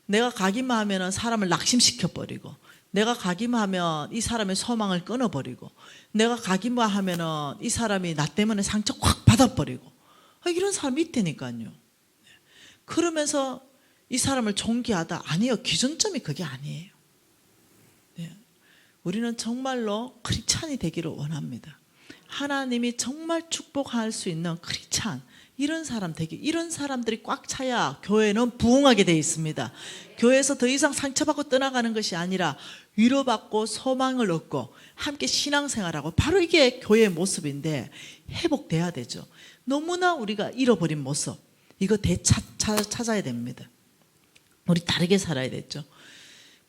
Speaker 1: 내가 가기만 하면 사람을 낙심시켜버리고, 내가 가기만 하면 이 사람의 소망을 끊어버리고, 내가 가기만 하면 이 사람이 나 때문에 상처 확 받아버리고, 이런 사람이 있다니까요. 그러면서 이 사람을 존귀하다. 아니요, 기준점이 그게 아니에요. 우리는 정말로 크리스찬이 되기를 원합니다. 하나님이 정말 축복할 수 있는 크리스찬, 이런 사람 되기, 이런 사람들이 꽉 차야 교회는 부흥하게 되어 있습니다. 교회에서 더 이상 상처받고 떠나가는 것이 아니라 위로받고 소망을 얻고 함께 신앙생활하고, 바로 이게 교회의 모습인데 회복돼야 되죠. 너무나 우리가 잃어버린 모습, 이거 되찾아야 됩니다. 우리 다르게 살아야 되죠.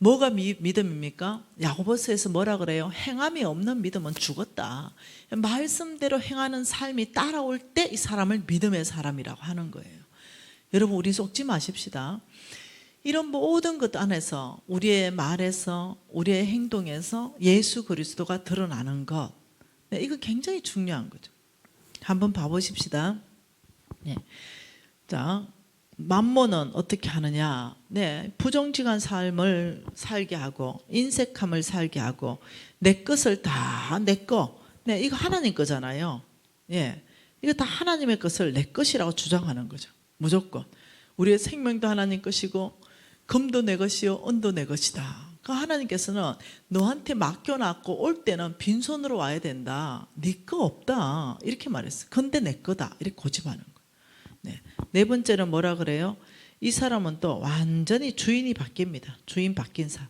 Speaker 1: 뭐가 믿음입니까? 야고보서에서 뭐라 그래요? 행함이 없는 믿음은 죽었다. 말씀대로 행하는 삶이 따라올 때 이 사람을 믿음의 사람이라고 하는 거예요. 여러분, 우리 속지 마십시다. 이런 모든 것 안에서, 우리의 말에서, 우리의 행동에서 예수 그리스도가 드러나는 것, 이거 굉장히 중요한 거죠. 한번 봐보십시다. 자, 만몬은 어떻게 하느냐? 부정직한 삶을 살게 하고, 인색함을 살게 하고, 내 것을 다 내 거. 이거 하나님 거잖아요. 이거 다 하나님의 것을 내 것이라고 주장하는 거죠. 무조건. 우리의 생명도 하나님 것이고, 금도 내 것이요, 은도 내 것이다. 그 하나님께서는 너한테 맡겨놨고 올 때는 빈손으로 와야 된다. 네 거 없다. 이렇게 말했어요. 근데 내 거다. 이렇게 고집하는 거예요. 네 번째는 뭐라 그래요? 이 사람은 또 완전히 주인이 바뀝니다. 주인 바뀐 사람.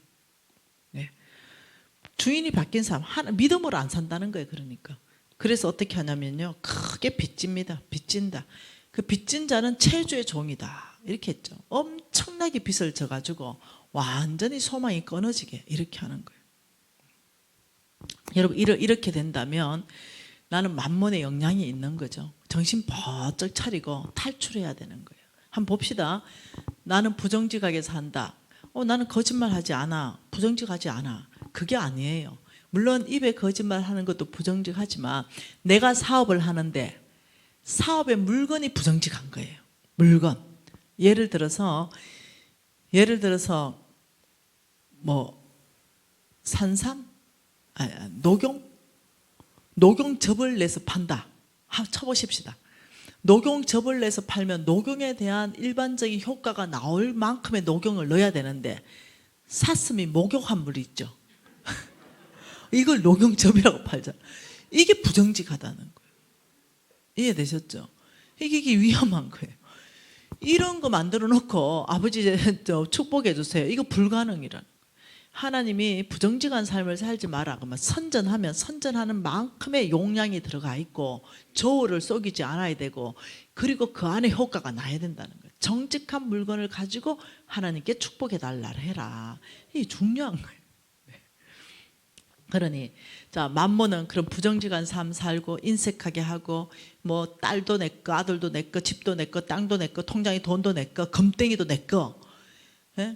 Speaker 1: 주인이 바뀐 사람, 믿음으로 안 산다는 거예요. 그러니까. 그래서 어떻게 하냐면요, 크게 빚집니다. 빚진다. 그 빚진 자는 체주의 종이다. 이렇게 했죠. 엄청나게 빚을 져가지고 완전히 소망이 끊어지게 이렇게 하는 거예요. 여러분, 이렇게 된다면 나는 만몬의 영향이 있는 거죠. 정신 번쩍 차리고 탈출해야 되는 거예요. 한번 봅시다. 나는 부정직하게 산다. 나는 거짓말하지 않아. 부정직하지 않아. 그게 아니에요. 물론 입에 거짓말하는 것도 부정직하지만 내가 사업을 하는데 사업의 물건이 부정직한 거예요. 물건. 예를 들어서 뭐 산삼, 녹용즙을 내서 판다. 한번 쳐보십시다. 녹용즙을 내서 팔면 녹용에 대한 일반적인 효과가 나올 만큼의 녹용을 넣어야 되는데 사슴이 목욕한 물이 있죠. 이걸 녹용즙이라고 팔잖아. 이게 부정직하다는 거예요. 이해되셨죠? 이게 위험한 거예요. 이런 거 만들어 놓고 아버지 축복해 주세요. 이거 불가능이라는 거예요. 하나님이 부정직한 삶을 살지 마라. 그러면 선전하면 선전하는 만큼의 용량이 들어가 있고 저울을 속이지 않아야 되고, 그리고 그 안에 효과가 나야 된다는 거예요. 정직한 물건을 가지고 하나님께 축복해 달라고 해라. 이게 중요한 거예요. 그러니 자, 만몬은 그런 부정직한 삶 살고 인색하게 하고, 뭐 딸도 내 거, 아들도 내 거, 집도 내 거, 땅도 내 거, 통장에 돈도 내 거, 금땡이도 내 거.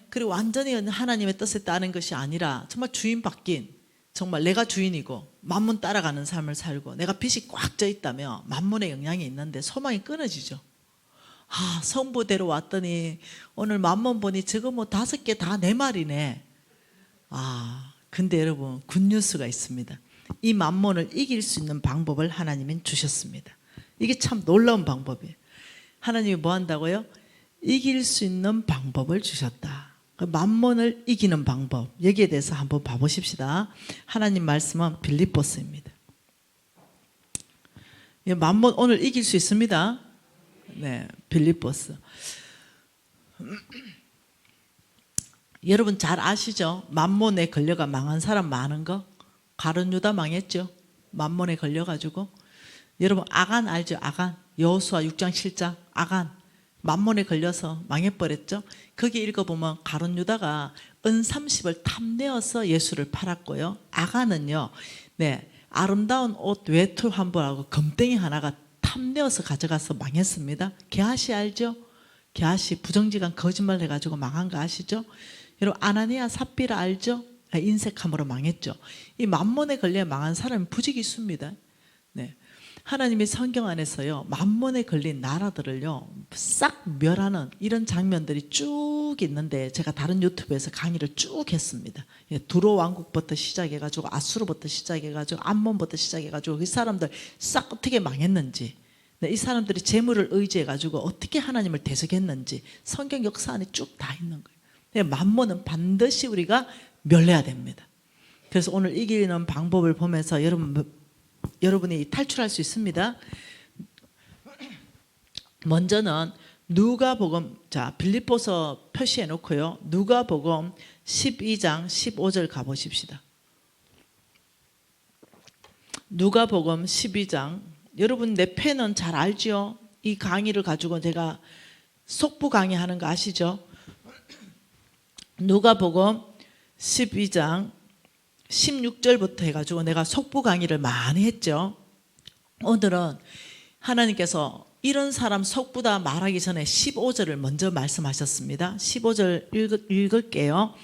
Speaker 1: 그리고 완전히 하나님의 뜻에 따르는 것이 아니라 정말 주인 바뀐, 정말 내가 주인이고 만몬 따라가는 삶을 살고 내가 빚이 꽉 져 있다면 만몬의 영향이 있는데 소망이 끊어지죠. 성부대로 왔더니 오늘 만몬 보니 저거 뭐 5개 다 내 말이네. 근데 여러분, 굿뉴스가 있습니다. 이 만몬을 이길 수 있는 방법을 하나님은 주셨습니다. 이게 참 놀라운 방법이에요. 하나님이 뭐 한다고요? 이길 수 있는 방법을 주셨다. 만몬을 이기는 방법, 여기에 대해서 한번 봐보십시다. 하나님 말씀은 빌립보서입니다. 만몬 오늘 이길 수 있습니다. 빌립보서. 여러분 잘 아시죠? 만몬에 걸려가 망한 사람 많은 거. 가룟 유다 망했죠. 만몬에 걸려가지고. 여러분 아간 알죠? 아간. 여호수아 6장 7장 아간. 만몬에 걸려서 망해버렸죠. 거기 읽어보면 가룟 유다가 은 30을 탐내어서 예수를 팔았고요. 아간은요, 아름다운 옷 외투 한 벌하고 금덩이 하나가 탐내어서 가져가서 망했습니다. 게하시 알죠? 게하시 부정직한 거짓말 해가지고 망한 거 아시죠? 여러분 아나니아 삽비라 알죠? 인색함으로 망했죠. 이 만몬에 걸려 망한 사람은 부지기수입니다. 하나님의 성경 안에서요, 만몬에 걸린 나라들을요, 싹 멸하는 이런 장면들이 쭉 있는데, 제가 다른 유튜브에서 강의를 쭉 했습니다. 두로 왕국부터 시작해가지고 아수르부터 시작해가지고 암몬부터 시작해가지고 이 사람들 싹 어떻게 망했는지, 이 사람들이 재물을 의지해가지고 어떻게 하나님을 대적했는지 성경 역사 안에 쭉 다 있는 거예요. 만몬은 반드시 우리가 멸해야 됩니다. 그래서 오늘 이기는 방법을 보면서 여러분이 탈출할 수 있습니다. 먼저는 누가복음, 자 빌립보서 표시해 놓고요. 누가복음 12장 15절 가보십시다. 누가복음 12장, 여러분 내 패는 잘 알죠? 이 강의를 가지고 제가 속부 강의하는 거 아시죠? 누가복음 12장 16절부터 해가지고 내가 속부 강의를 많이 했죠. 오늘은 하나님께서 이런 사람 속부다 말하기 전에 15절을 먼저 말씀하셨습니다. 15절 읽을게요.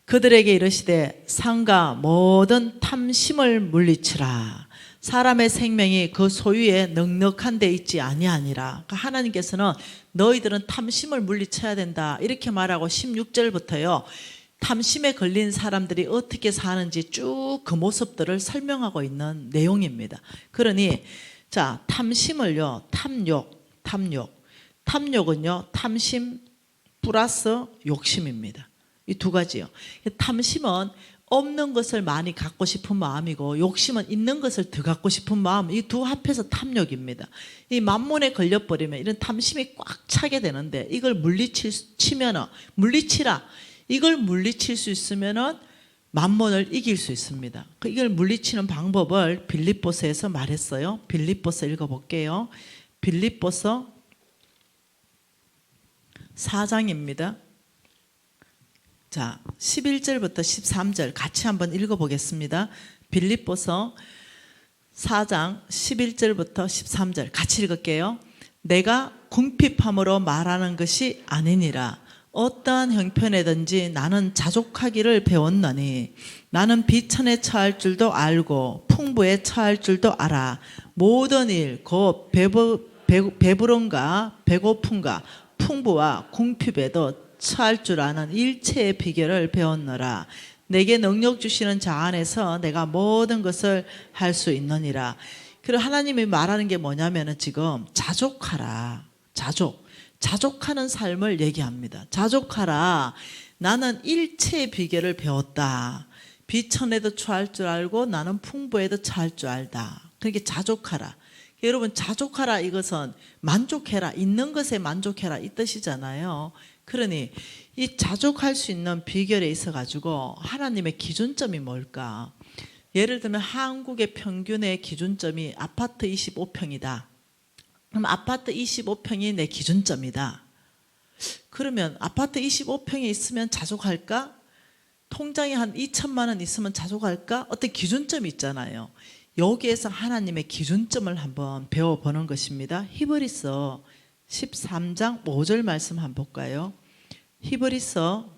Speaker 1: 그들에게 이르시되 상가 모든 탐심을 물리치라. 사람의 생명이 그 소유에 넉넉한 데 있지 아니하니라. 그러니까 하나님께서는 너희들은 탐심을 물리쳐야 된다 이렇게 말하고 16절부터요. 탐심에 걸린 사람들이 어떻게 사는지 쭉 그 모습들을 설명하고 있는 내용입니다. 그러니 자, 탐심을요, 탐욕은요, 탐심 플러스 욕심입니다. 이 두 가지요. 탐심은 없는 것을 많이 갖고 싶은 마음이고, 욕심은 있는 것을 더 갖고 싶은 마음, 이 두 합해서 탐욕입니다. 이 만몬에 걸려버리면 이런 탐심이 꽉 차게 되는데, 이걸 물리치라. 이걸 물리칠 수 있으면은 만몬을 이길 수 있습니다. 이걸 물리치는 방법을 빌립보서에서 말했어요. 빌립보서 읽어볼게요. 빌립보서 4장입니다. 자, 11절부터 13절 같이 한번 읽어보겠습니다. 빌립보서 4장 11절부터 13절 같이 읽을게요. 내가 궁핍함으로 말하는 것이 아니니라. 어떠한 형편에든지 나는 자족하기를 배웠느니 나는 비천에 처할 줄도 알고 풍부에 처할 줄도 알아. 모든 일 곧 배부른가 배고픈가 풍부와 궁핍에도 처할 줄 아는 일체의 비결을 배웠노라. 내게 능력 주시는 자 안에서 내가 모든 것을 할 수 있느니라. 그리고 하나님이 말하는 게 뭐냐면은 지금 자족하라. 자족하는 삶을 얘기합니다. 자족하라. 나는 일체의 비결을 배웠다. 비천에도 처할 줄 알고 나는 풍부에도 처할 줄 알다. 그러니까 자족하라. 여러분 자족하라 이것은 만족해라. 있는 것에 만족해라 이 뜻이잖아요. 그러니 이 자족할 수 있는 비결에 있어 가지고 하나님의 기준점이 뭘까? 예를 들면 한국의 평균의 기준점이 아파트 25평이다. 그럼 아파트 25평이 내 기준점이다. 그러면 아파트 25평에 있으면 자족할까? 통장에 한 2천만 원 있으면 자족할까? 어떤 기준점이 있잖아요. 여기에서 하나님의 기준점을 한번 배워보는 것입니다. 히브리서 13장 5절 말씀 한번 볼까요? 히브리서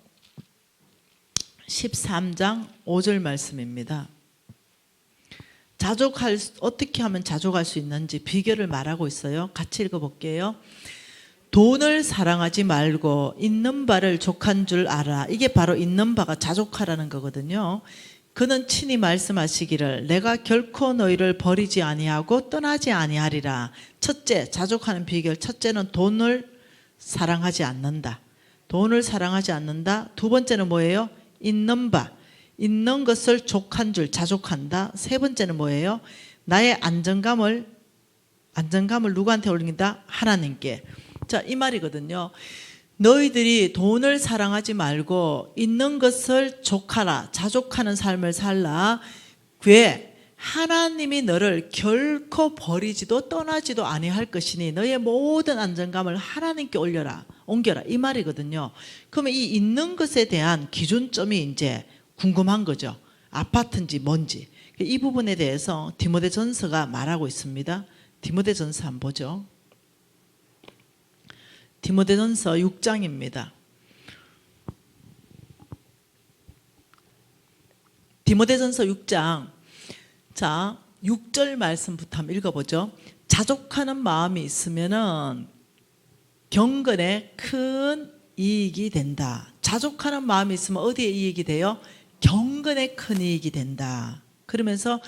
Speaker 1: 13장 5절 말씀입니다. 어떻게 하면 자족할 수 있는지 비결을 말하고 있어요. 같이 읽어볼게요. 돈을 사랑하지 말고 있는 바를 족한 줄 알아. 이게 바로 있는 바가 자족하라는 거거든요. 그는 친히 말씀하시기를 내가 결코 너희를 버리지 아니하고 떠나지 아니하리라. 첫째, 자족하는 비결. 첫째는 돈을 사랑하지 않는다. 돈을 사랑하지 않는다. 두 번째는 뭐예요? 있는 바. 있는 것을 족한 줄 자족한다. 세 번째는 뭐예요? 나의 안정감을 누구한테 올린다? 하나님께. 자, 이 말이거든요. 너희들이 돈을 사랑하지 말고 있는 것을 족하라. 자족하는 삶을 살라. 왜? 하나님이 너를 결코 버리지도 떠나지도 아니할 것이니 너의 모든 안정감을 하나님께 옮겨라. 이 말이거든요. 그러면 이 있는 것에 대한 기준점이 이제 궁금한 거죠. 아파트인지 뭔지. 이 부분에 대해서 디모데전서가 말하고 있습니다. 디모데전서 한번 보죠. 디모데전서 6장입니다. 디모데전서 6장. 자, 6절 말씀부터 한번 읽어보죠. 자족하는 마음이 있으면은 경건에 큰 이익이 된다. 자족하는 마음이 있으면 어디에 이익이 돼요? 경건에 큰 이익이 된다. 그러면서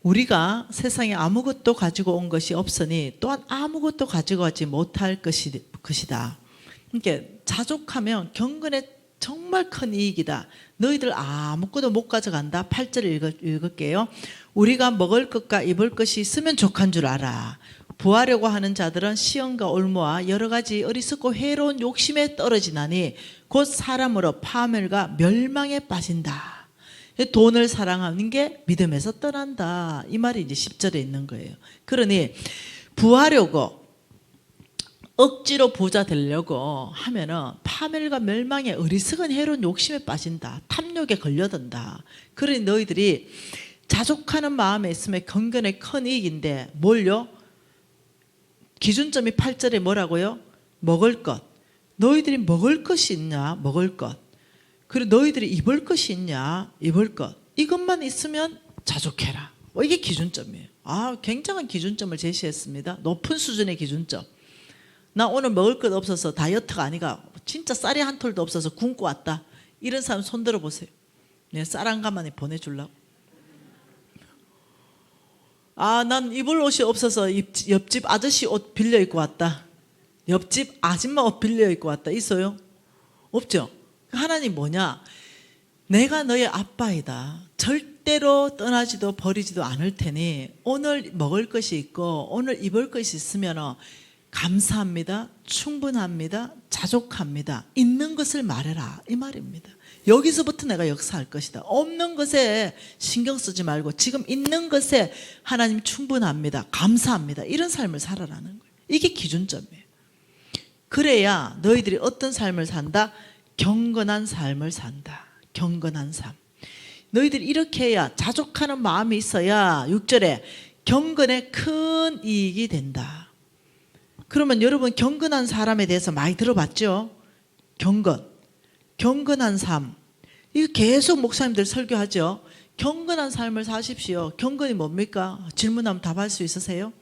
Speaker 1: 우리가 세상에 아무것도 가지고 온 것이 없으니 또한 아무것도 가지고 가지 못할 것이다. 그러니까 자족하면 경건에 정말 큰 이익이다. 너희들 아무것도 못 가져간다. 8절을 읽을게요. 우리가 먹을 것과 입을 것이 있으면 족한 줄 알아. 부하려고 하는 자들은 시험과 올무와 여러 가지 어리석고 해로운 욕심에 떨어지나니 곧 사람으로 파멸과 멸망에 빠진다. 돈을 사랑하는 게 믿음에서 떠난다. 이 말이 이제 10절에 있는 거예요. 그러니 부하려고 억지로 부자 되려고 하면은 파멸과 멸망의 어리석은 해로운 욕심에 빠진다. 탐욕에 걸려든다. 그러니 너희들이 자족하는 마음에 있으면 경건의 큰 이익인데 뭘요? 기준점이 8절에 뭐라고요? 먹을 것. 너희들이 먹을 것이 있냐? 먹을 것. 그리고 너희들이 입을 것이 있냐? 입을 것. 이것만 있으면 자족해라. 이게 기준점이에요. 굉장한 기준점을 제시했습니다. 높은 수준의 기준점. 나 오늘 먹을 것 없어서 다이어트가 아니가 진짜 쌀이 한 톨도 없어서 굶고 왔다. 이런 사람 손 들어보세요. 내 쌀 한 가마니 보내주려고. 난 입을 옷이 없어서 옆집 아저씨 옷 빌려 입고 왔다. 옆집 아줌마 옷 빌려 입고 왔다. 있어요? 없죠? 하나님 뭐냐? 내가 너의 아빠이다. 절대로 떠나지도 버리지도 않을 테니 오늘 먹을 것이 있고 오늘 입을 것이 있으면 감사합니다. 충분합니다. 자족합니다. 있는 것을 말해라. 이 말입니다. 여기서부터 내가 역사할 것이다. 없는 것에 신경 쓰지 말고 지금 있는 것에 하나님 충분합니다. 감사합니다. 이런 삶을 살아라는 거예요. 이게 기준점이에요. 그래야 너희들이 어떤 삶을 산다? 경건한 삶을 산다. 경건한 삶. 너희들이 이렇게 해야 자족하는 마음이 있어야 6절에 경건에 큰 이익이 된다. 그러면 여러분 경건한 사람에 대해서 많이 들어봤죠? 경건한 삶. 이거 계속 목사님들 설교하죠. 경건한 삶을 사십시오. 경건이 뭡니까? 질문하면 답할 수 있으세요?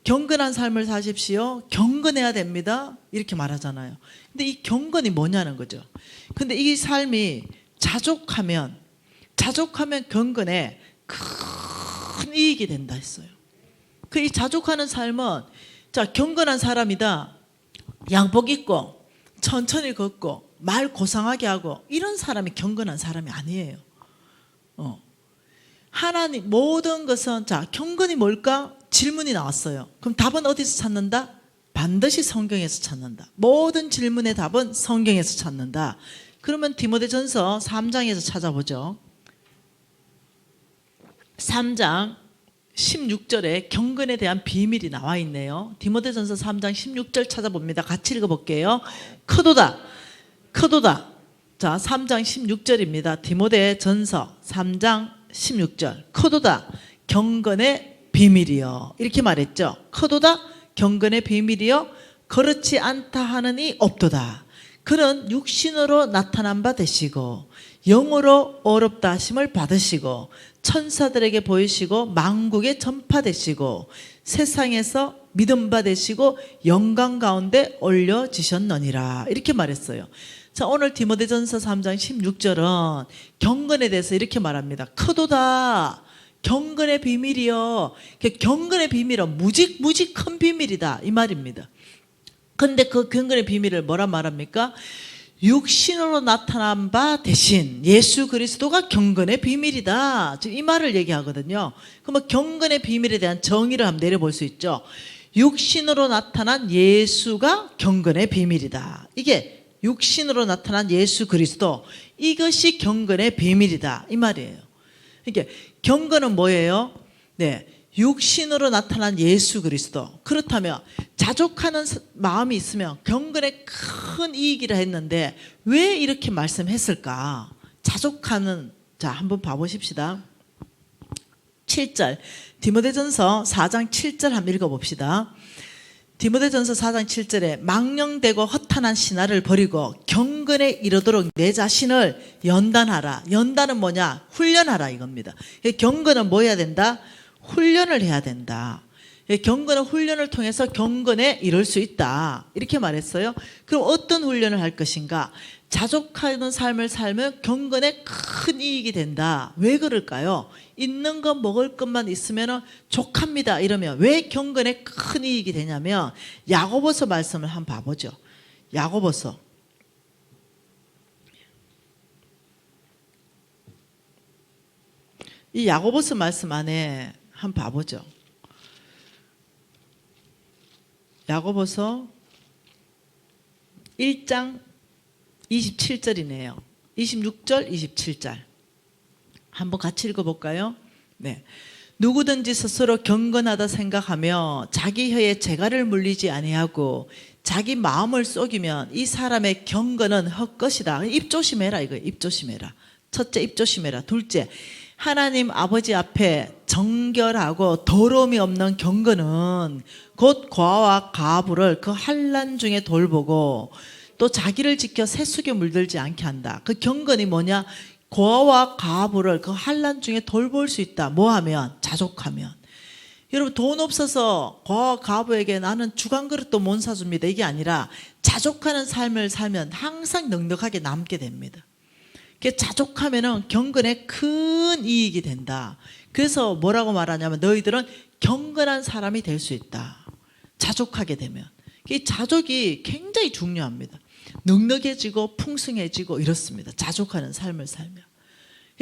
Speaker 1: 경건한 삶을 사십시오. 경건해야 됩니다. 이렇게 말하잖아요. 근데 이 경건이 뭐냐는 거죠. 근데 이 삶이 자족하면 경건에 큰 이익이 된다 했어요. 그 이 자족하는 삶은 경건한 사람이다. 양복 입고 천천히 걷고 말 고상하게 하고 이런 사람이 경건한 사람이 아니에요. 하나님 모든 것은 경건이 뭘까? 질문이 나왔어요. 그럼 답은 어디서 찾는다? 반드시 성경에서 찾는다. 모든 질문의 답은 성경에서 찾는다. 그러면 디모데전서 3장에서 찾아보죠. 3장 16절에 경건에 대한 비밀이 나와 있네요. 디모데전서 3장 16절 찾아봅니다. 같이 읽어볼게요. 크도다. 3장 16절입니다. 디모데전서 3장 16절. 크도다. 경건의 비밀이요. 이렇게 말했죠. 크도다. 경건의 비밀이요. 그렇지 않다 하느니 없도다. 그는 육신으로 나타난 바 되시고 영으로 어렵다 하심을 받으시고 천사들에게 보이시고 만국에 전파되시고 세상에서 믿음 받으시고 영광 가운데 올려지셨느니라. 이렇게 말했어요. 오늘 디모데전서 3장 16절은 경건에 대해서 이렇게 말합니다. 크도다. 경건의 비밀이요. 경건의 비밀은 무지 큰 비밀이다. 이 말입니다. 근데 그 경건의 비밀을 뭐라 말합니까? 육신으로 나타난 바 대신 예수 그리스도가 경건의 비밀이다. 지금 이 말을 얘기하거든요. 그러면 경건의 비밀에 대한 정의를 한번 내려볼 수 있죠. 육신으로 나타난 예수가 경건의 비밀이다. 이게 육신으로 나타난 예수 그리스도, 이것이 경건의 비밀이다. 이 말이에요. 그러니까 경건은 뭐예요? 육신으로 나타난 예수 그리스도. 그렇다면 자족하는 마음이 있으면 경건에 큰 이익이라 했는데 왜 이렇게 말씀했을까? 자족하는, 한번 봐보십시다. 7절 디모데전서 4장 7절 한번 읽어봅시다. 디모데전서 4장 7절에 망령되고 허탄한 신화를 버리고 경건에 이르도록 내 자신을 연단하라. 연단은 뭐냐? 훈련하라 이겁니다. 경건은 뭐 해야 된다? 훈련을 해야 된다. 경건한 훈련을 통해서 경건에 이룰 수 있다. 이렇게 말했어요. 그럼 어떤 훈련을 할 것인가? 자족하는 삶을 살면 경건에 큰 이익이 된다. 왜 그럴까요? 있는 것 먹을 것만 있으면 족합니다. 이러면 왜 경건에 큰 이익이 되냐면 야고보서 말씀을 한번 봐보죠. 야고보서. 이 야고보서 말씀 안에 한번 봐보죠. 야고보서 1장 27절이네요. 26절, 27절. 한번 같이 읽어볼까요? 네. 누구든지 스스로 경건하다 생각하며 자기 혀에 재갈을 물리지 아니하고 자기 마음을 속이면 이 사람의 경건은 헛것이다. 입 조심해라 이거. 입 조심해라. 첫째 입 조심해라. 둘째 하나님 아버지 앞에 정결하고 더러움이 없는 경건은 곧 고아와 가부를 그 환난 중에 돌보고 또 자기를 지켜 세속에 물들지 않게 한다. 그 경건이 뭐냐? 고아와 가부를 그 환난 중에 돌볼 수 있다. 뭐 하면? 자족하면. 여러분 돈 없어서 고아와 가부에게 나는 죽 한 그릇도 못 사줍니다. 이게 아니라 자족하는 삶을 살면 항상 넉넉하게 남게 됩니다. 자족하면은 경건에 큰 이익이 된다. 그래서 뭐라고 말하냐면 너희들은 경건한 사람이 될 수 있다. 자족하게 되면. 이 자족이 굉장히 중요합니다. 넉넉해지고 풍성해지고 이렇습니다. 자족하는 삶을 살면.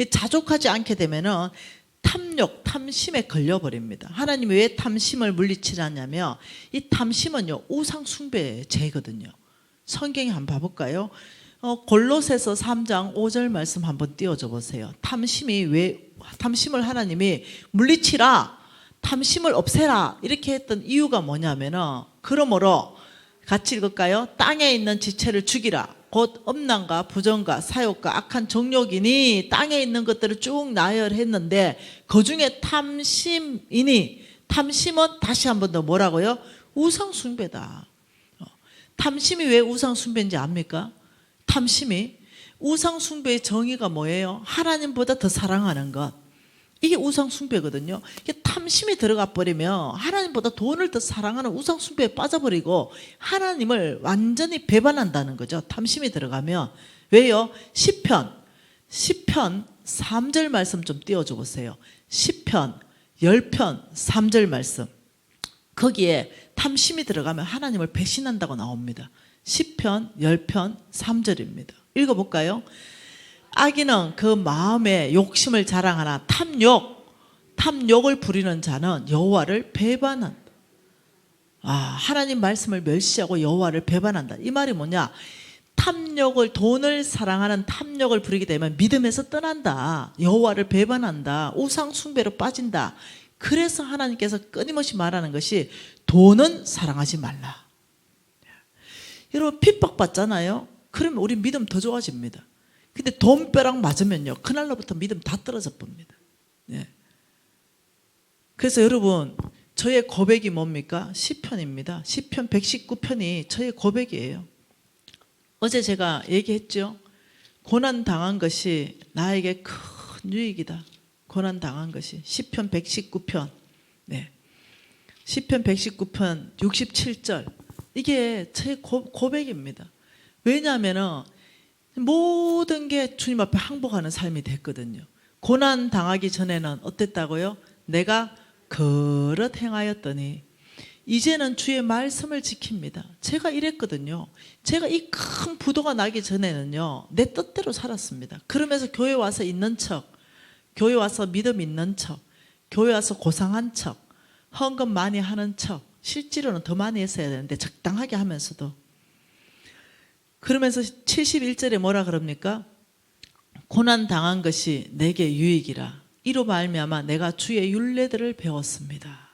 Speaker 1: 자족하지 않게 되면은 탐욕, 탐심에 걸려버립니다. 하나님이 왜 탐심을 물리치라냐면 이 탐심은요 우상 숭배의 죄거든요. 성경에 한번 봐볼까요? 골로새서 3장 5절 말씀 한번 띄워줘 보세요. 탐심을 하나님이 물리치라, 탐심을 없애라 이렇게 했던 이유가 뭐냐면은 그러므로 같이 읽을까요? 땅에 있는 지체를 죽이라. 곧 음란과 부정과 사욕과 악한 정욕이니 땅에 있는 것들을 쭉 나열했는데 그중에 탐심이니 탐심은 다시 한 번 더 뭐라고요? 우상 숭배다. 탐심이 왜 우상 숭배인지 압니까? 탐심이 우상 숭배의 정의가 뭐예요? 하나님보다 더 사랑하는 것. 이게 우상 숭배거든요. 이게 탐심이 들어가 버리면 하나님보다 돈을 더 사랑하는 우상 숭배에 빠져버리고 하나님을 완전히 배반한다는 거죠. 탐심이 들어가면. 왜요? 시편 3절 말씀 좀 띄워줘 보세요. 시편 10편 3절 말씀. 거기에 탐심이 들어가면 하나님을 배신한다고 나옵니다. 시편 10편 3절입니다. 읽어볼까요? 악인은 그 마음에 욕심을 자랑하나 탐욕을 부리는 자는 여호와를 배반한다. 하나님 말씀을 멸시하고 여호와를 배반한다. 이 말이 뭐냐? 돈을 사랑하는 탐욕을 부리게 되면 믿음에서 떠난다. 여호와를 배반한다. 우상 숭배로 빠진다. 그래서 하나님께서 끊임없이 말하는 것이 돈은 사랑하지 말라. 여러분 핍박받잖아요. 그러면 우리 믿음 더 좋아집니다. 근데 돈벼락 맞으면요 그날로부터 믿음 다 떨어져 봅니다. 그래서 여러분 저의 고백이 뭡니까? 시편입니다. 시편 119편이 저의 고백이에요. 어제 제가 얘기했죠. 고난당한 것이 나에게 큰 유익이다. 고난당한 것이. 시편 119편. 시편 119편 67절. 이게 제 고백입니다. 왜냐하면 모든 게 주님 앞에 항복하는 삶이 됐거든요. 고난 당하기 전에는 어땠다고요? 내가 그릇 행하였더니 이제는 주의 말씀을 지킵니다. 제가 이랬거든요. 제가 이 큰 부도가 나기 전에는요 내 뜻대로 살았습니다. 그러면서 교회 와서 있는 척, 교회 와서 믿음 있는 척, 교회 와서 고상한 척, 헌금 많이 하는 척, 실제로는 더 많이 했어야 되는데 적당하게 하면서도. 그러면서 71절에 뭐라 그럽니까? 고난 당한 것이 내게 유익이라. 이로 말미암아 내가 주의 율례들을 배웠습니다.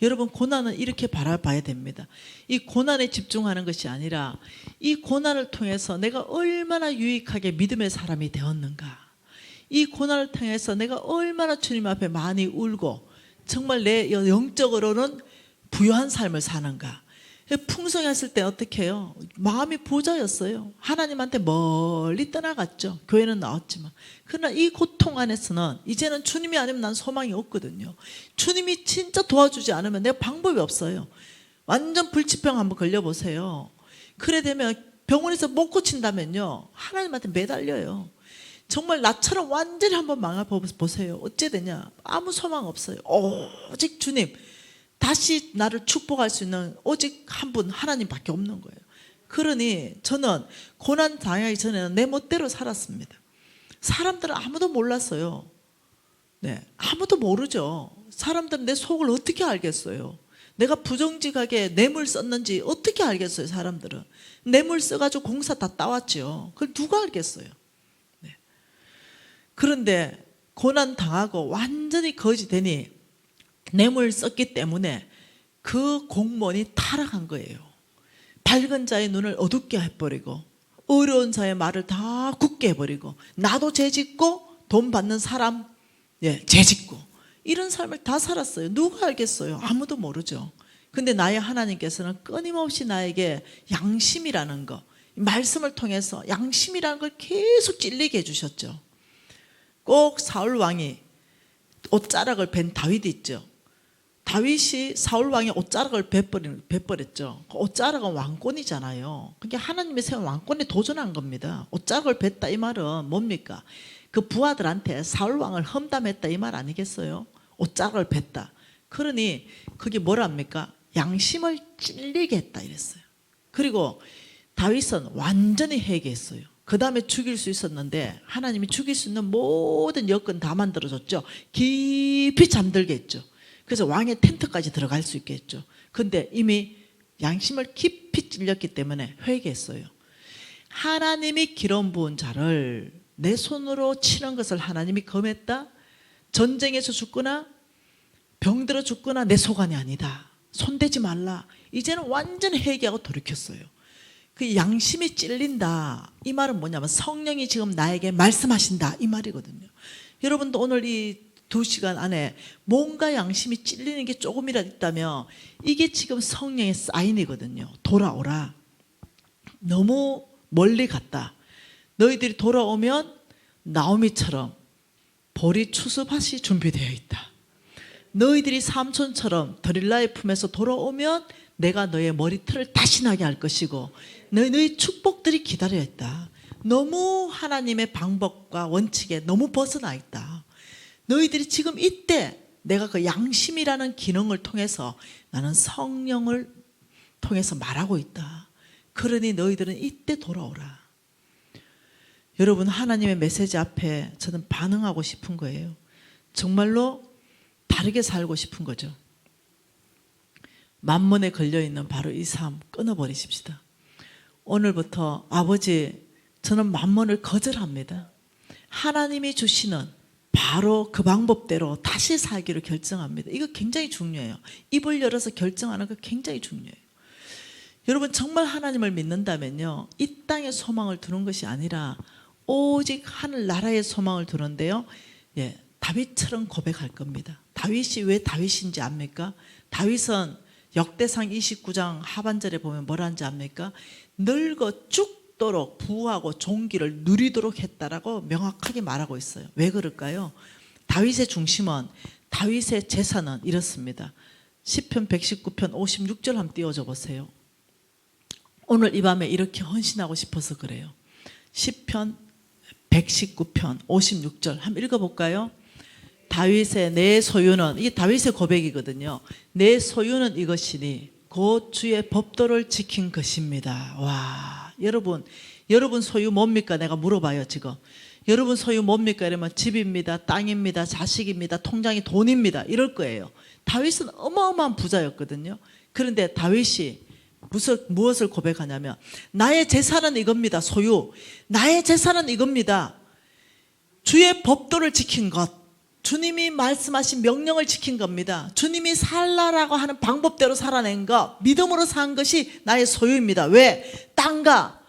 Speaker 1: 여러분 고난은 이렇게 바라봐야 됩니다. 이 고난에 집중하는 것이 아니라 이 고난을 통해서 내가 얼마나 유익하게 믿음의 사람이 되었는가. 이 고난을 통해서 내가 얼마나 주님 앞에 많이 울고 정말 내 영적으로는 부유한 삶을 사는가. 풍성했을 때 어떻게 해요? 마음이 부자였어요. 하나님한테 멀리 떠나갔죠. 교회는 나왔지만. 그러나 이 고통 안에서는 이제는 주님이 아니면 난 소망이 없거든요. 주님이 진짜 도와주지 않으면 내가 방법이 없어요. 완전 불치병 한번 걸려보세요. 그래 되면 병원에서 못 고친다면요, 하나님한테 매달려요. 정말 나처럼 완전히 한번 망해보세요. 어째 되냐? 아무 소망 없어요. 오직 주님, 다시 나를 축복할 수 있는 오직 한 분, 하나님밖에 없는 거예요. 그러니 저는 고난 당하기 전에는 내 멋대로 살았습니다. 사람들은 아무도 몰랐어요. 네, 아무도 모르죠. 사람들은 내 속을 어떻게 알겠어요? 내가 부정직하게 뇌물 썼는지 어떻게 알겠어요? 사람들은 뇌물 써가지고 공사 다 따왔죠. 그걸 누가 알겠어요? 네. 그런데 고난 당하고 완전히 거지 되니 뇌물 썼기 때문에 그 공무원이 타락한 거예요. 밝은 자의 눈을 어둡게 해버리고 어려운 자의 말을 다 굳게 해버리고 나도 죄짓고 돈 받는 사람 죄짓고 이런 삶을 다 살았어요. 누가 알겠어요? 아무도 모르죠. 근데 나의 하나님께서는 끊임없이 나에게 양심이라는 거, 말씀을 통해서 양심이라는 걸 계속 찔리게 해주셨죠. 꼭 사울 왕이 옷자락을 벤 다윗이 있죠. 다윗이 사울 왕의 옷자락을 베버렸죠. 그 옷자락은 왕권이잖아요. 그러니까 하나님의 세운 왕권에 도전한 겁니다. 옷자락을 뱉다 이 말은 뭡니까? 그 부하들한테 사울 왕을 험담했다 이 말 아니겠어요? 옷자락을 뱉다. 그러니 그게 뭐랍니까? 양심을 찔리게 했다 이랬어요. 그리고 다윗은 완전히 회개했어요. 그 다음에 죽일 수 있었는데 하나님이 죽일 수 있는 모든 여건 다 만들어줬죠. 깊이 잠들게 했죠. 그래서 왕의 텐트까지 들어갈 수 있게 했죠. 근데 이미 양심을 깊이 찔렸기 때문에 회개했어요. 하나님이 기름 부은 자를 내 손으로 치는 것을 하나님이 금했다. 전쟁에서 죽거나 병들어 죽거나 내 소관이 아니다. 손대지 말라. 이제는 완전히 회개하고 돌이켰어요. 그 양심이 찔린다 이 말은 뭐냐면 성령이 지금 나에게 말씀하신다 이 말이거든요. 여러분도 오늘 이 2시간 안에 뭔가 양심이 찔리는 게 조금이라도 있다면 이게 지금 성령의 사인이거든요. 돌아오라. 너무 멀리 갔다. 너희들이 돌아오면 나오미처럼 보리 추수밭이 준비되어 있다. 너희들이 삼촌처럼 드릴라의 품에서 돌아오면 내가 너의 머리털을 다시 나게 할 것이고 너희 축복들이 기다려 있다. 너무 하나님의 방법과 원칙에 너무 벗어나 있다. 너희들이 지금 이때 내가 그 양심이라는 기능을 통해서 나는 성령을 통해서 말하고 있다. 그러니 너희들은 이때 돌아오라. 여러분 하나님의 메시지 앞에 저는 반응하고 싶은 거예요. 정말로 다르게 살고 싶은 거죠. 만몬에 걸려있는 바로 이 삶 끊어버리십시다. 오늘부터 아버지 저는 만몬을 거절합니다. 하나님이 주시는 바로 그 방법대로 다시 살기로 결정합니다. 이거 굉장히 중요해요. 입을 열어서 결정하는 거 굉장히 중요해요. 여러분 정말 하나님을 믿는다면요 이 땅에 소망을 두는 것이 아니라 오직 하늘나라의 소망을 두는데요 다윗처럼 고백할 겁니다. 다윗이 왜 다윗인지 압니까? 다윗은 역대상 29장 하반절에 보면 뭐라는지 압니까? 늙어 죽도록 부하고 종기를 누리도록 했다라고 명확하게 말하고 있어요. 왜 그럴까요? 다윗의 중심은 다윗의 재산은 이렇습니다. 시편 119편 56절 한번 띄워줘 보세요. 오늘 이 밤에 이렇게 헌신하고 싶어서 그래요. 시편 119편 56절 한번 읽어볼까요? 다윗의 내 소유는, 이게 다윗의 고백이거든요. 내 소유는 이것이니 곧 주의 법도를 지킨 것입니다. 와, 여러분 소유 뭡니까? 내가 물어봐요 지금. 여러분 소유 뭡니까? 이러면 집입니다, 땅입니다, 자식입니다, 통장이 돈입니다 이럴 거예요. 다윗은 어마어마한 부자였거든요. 그런데 다윗이 무엇을 고백하냐면 나의 재산은 이겁니다. 소유. 나의 재산은 이겁니다. 주의 법도를 지킨 것. 주님이 말씀하신 명령을 지킨 겁니다. 주님이 살라라고 하는 방법대로 살아낸 것, 믿음으로 산 것이 나의 소유입니다. 왜? 땅과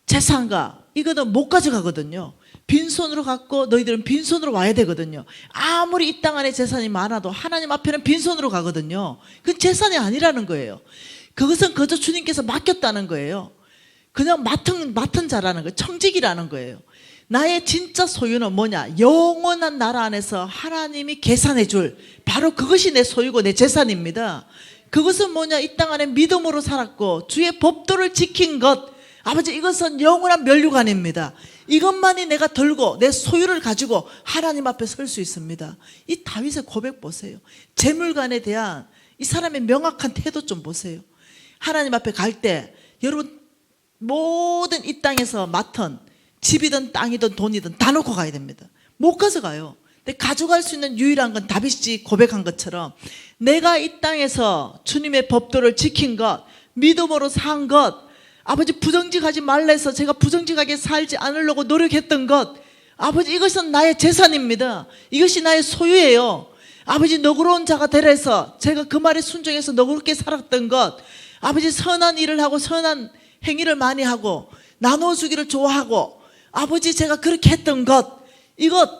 Speaker 1: 재산과 이거는 못 가져가거든요. 빈손으로 갖고 너희들은 빈손으로 와야 되거든요. 아무리 이 땅 안에 재산이 많아도 하나님 앞에는 빈손으로 가거든요. 그건 재산이 아니라는 거예요. 그것은 그저 주님께서 맡겼다는 거예요. 그냥 맡은 자라는 거예요. 청직이라는 거예요. 나의 진짜 소유는 뭐냐? 영원한 나라 안에서 하나님이 계산해 줄 바로 그것이 내 소유고 내 재산입니다. 그것은 뭐냐? 이 땅 안에 믿음으로 살았고 주의 법도를 지킨 것, 아버지, 이것은 영원한 면류관입니다. 이것만이 내가 들고 내 소유를 가지고 하나님 앞에 설 수 있습니다. 이 다윗의 고백 보세요. 재물관에 대한 이 사람의 명확한 태도 좀 보세요. 하나님 앞에 갈 때 여러분 모든 이 땅에서 맡은 집이든 땅이든 돈이든 다 놓고 가야 됩니다. 못 가져가요. 근데 가져갈 수 있는 유일한 건 다윗이 고백한 것처럼 내가 이 땅에서 주님의 법도를 지킨 것, 믿음으로 산 것, 아버지 부정직하지 말라 해서 제가 부정직하게 살지 않으려고 노력했던 것, 아버지 이것은 나의 재산입니다. 이것이 나의 소유예요. 아버지 너그러운 자가 되라 해서 제가 그 말에 순종해서 너그럽게 살았던 것, 아버지 선한 일을 하고 선한 행위를 많이 하고 나눠주기를 좋아하고 아버지 제가 그렇게 했던 것, 이것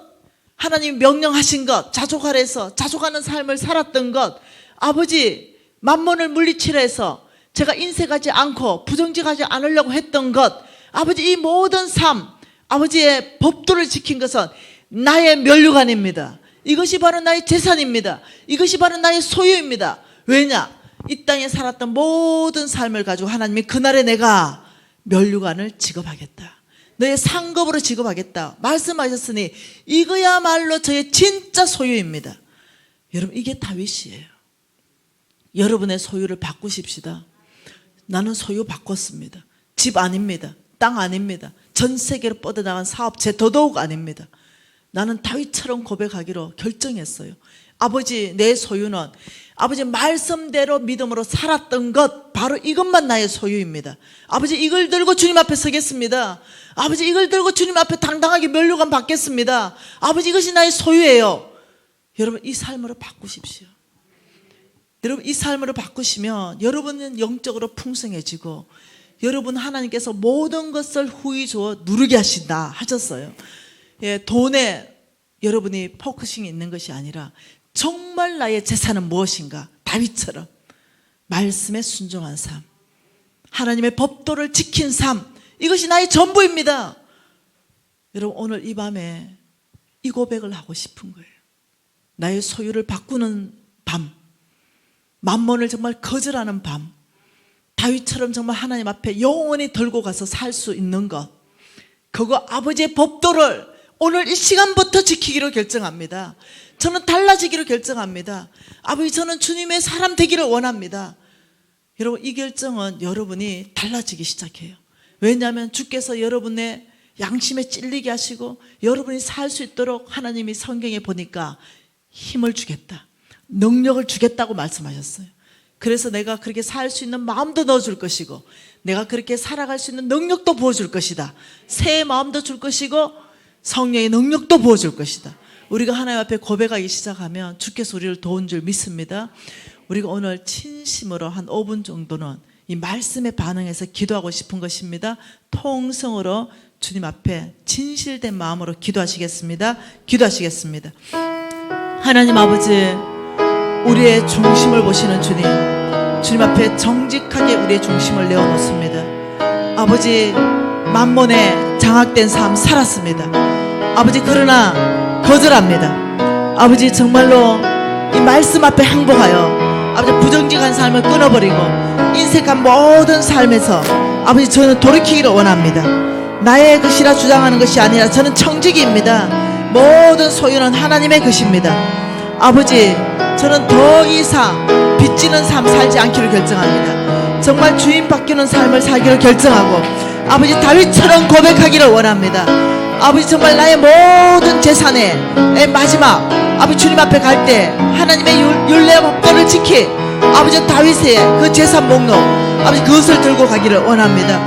Speaker 1: 하나님 명령하신 것, 자족하라 해서 자족하는 삶을 살았던 것, 아버지 만몬을 물리치라 해서 제가 인색하지 않고 부정직하지 않으려고 했던 것, 아버지 이 모든 삶, 아버지의 법도를 지킨 것은 나의 면류관입니다. 이것이 바로 나의 재산입니다. 이것이 바로 나의 소유입니다. 왜냐? 이 땅에 살았던 모든 삶을 가지고 하나님이 그날에 내가 면류관을 지급하겠다, 너의 상급으로 지급하겠다 말씀하셨으니 이거야말로 저의 진짜 소유입니다. 여러분 이게 다윗이에요. 여러분의 소유를 바꾸십시다. 나는 소유 바꿨습니다. 집 아닙니다. 땅 아닙니다. 전 세계로 뻗어나간 사업체 더더욱 아닙니다. 나는 다윗처럼 고백하기로 결정했어요. 아버지 내 소유는 아버지 말씀대로 믿음으로 살았던 것, 바로 이것만 나의 소유입니다. 아버지 이걸 들고 주님 앞에 서겠습니다. 아버지 이걸 들고 주님 앞에 당당하게 면류관 받겠습니다. 아버지 이것이 나의 소유예요. 여러분 이 삶으로 바꾸십시오. 여러분 이 삶으로 바꾸시면 여러분은 영적으로 풍성해지고 여러분 하나님께서 모든 것을 후히 주어 누르게 하신다 하셨어요. 예, 돈에 여러분이 포커싱이 있는 것이 아니라 정말 나의 재산은 무엇인가? 다윗처럼 말씀에 순종한 삶, 하나님의 법도를 지킨 삶, 이것이 나의 전부입니다. 여러분 오늘 이 밤에 이 고백을 하고 싶은 거예요. 나의 소유를 바꾸는 밤, 만몬을 정말 거절하는 밤, 다윗처럼 정말 하나님 앞에 영원히 들고 가서 살 수 있는 것, 그거 아버지의 법도를 오늘 이 시간부터 지키기로 결정합니다. 저는 달라지기로 결정합니다. 아버지 저는 주님의 사람 되기를 원합니다. 여러분 이 결정은 여러분이 달라지기 시작해요. 왜냐하면 주께서 여러분의 양심에 찔리게 하시고 여러분이 살 수 있도록 하나님이 성경에 보니까 힘을 주겠다, 능력을 주겠다고 말씀하셨어요. 그래서 내가 그렇게 살 수 있는 마음도 넣어줄 것이고 내가 그렇게 살아갈 수 있는 능력도 부어줄 것이다. 새 마음도 줄 것이고 성령의 능력도 부어줄 것이다. 우리가 하나님 앞에 고백하기 시작하면 주께서 우리를 도운 줄 믿습니다. 우리가 오늘 진심으로 한 5분 정도는 이 말씀에 반응해서 기도하고 싶은 것입니다. 통성으로 주님 앞에 진실된 마음으로 기도하시겠습니다. 기도하시겠습니다. 하나님 아버지, 우리의 중심을 보시는 주님, 주님 앞에 정직하게 우리의 중심을 내어놓습니다. 아버지 만몬에 장악된 삶 살았습니다. 아버지 그러나 거절합니다. 아버지 정말로 이 말씀 앞에 항복하여 아버지 부정직한 삶을 끊어버리고 인색한 모든 삶에서 아버지 저는 돌이키기를 원합니다. 나의 것이라 주장하는 것이 아니라 저는 청직입니다. 모든 소유는 하나님의 것입니다. 아버지 저는 더 이상 빚지는 삶 살지 않기로 결정합니다. 정말 주인 바뀌는 삶을 살기로 결정하고 아버지 다윗처럼 고백하기를 원합니다. 아버지 정말 나의 모든 재산의 마지막 아버지 주님 앞에 갈 때 하나님의 율례와 법도를 지키 아버지 다윗의 그 재산 목록 아버지 그것을 들고 가기를 원합니다.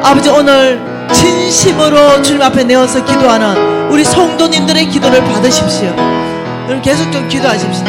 Speaker 1: 아버지 오늘 진심으로 주님 앞에 내어서 기도하는 우리 성도님들의 기도를 받으십시오. 여러분 계속 좀 기도하십시오.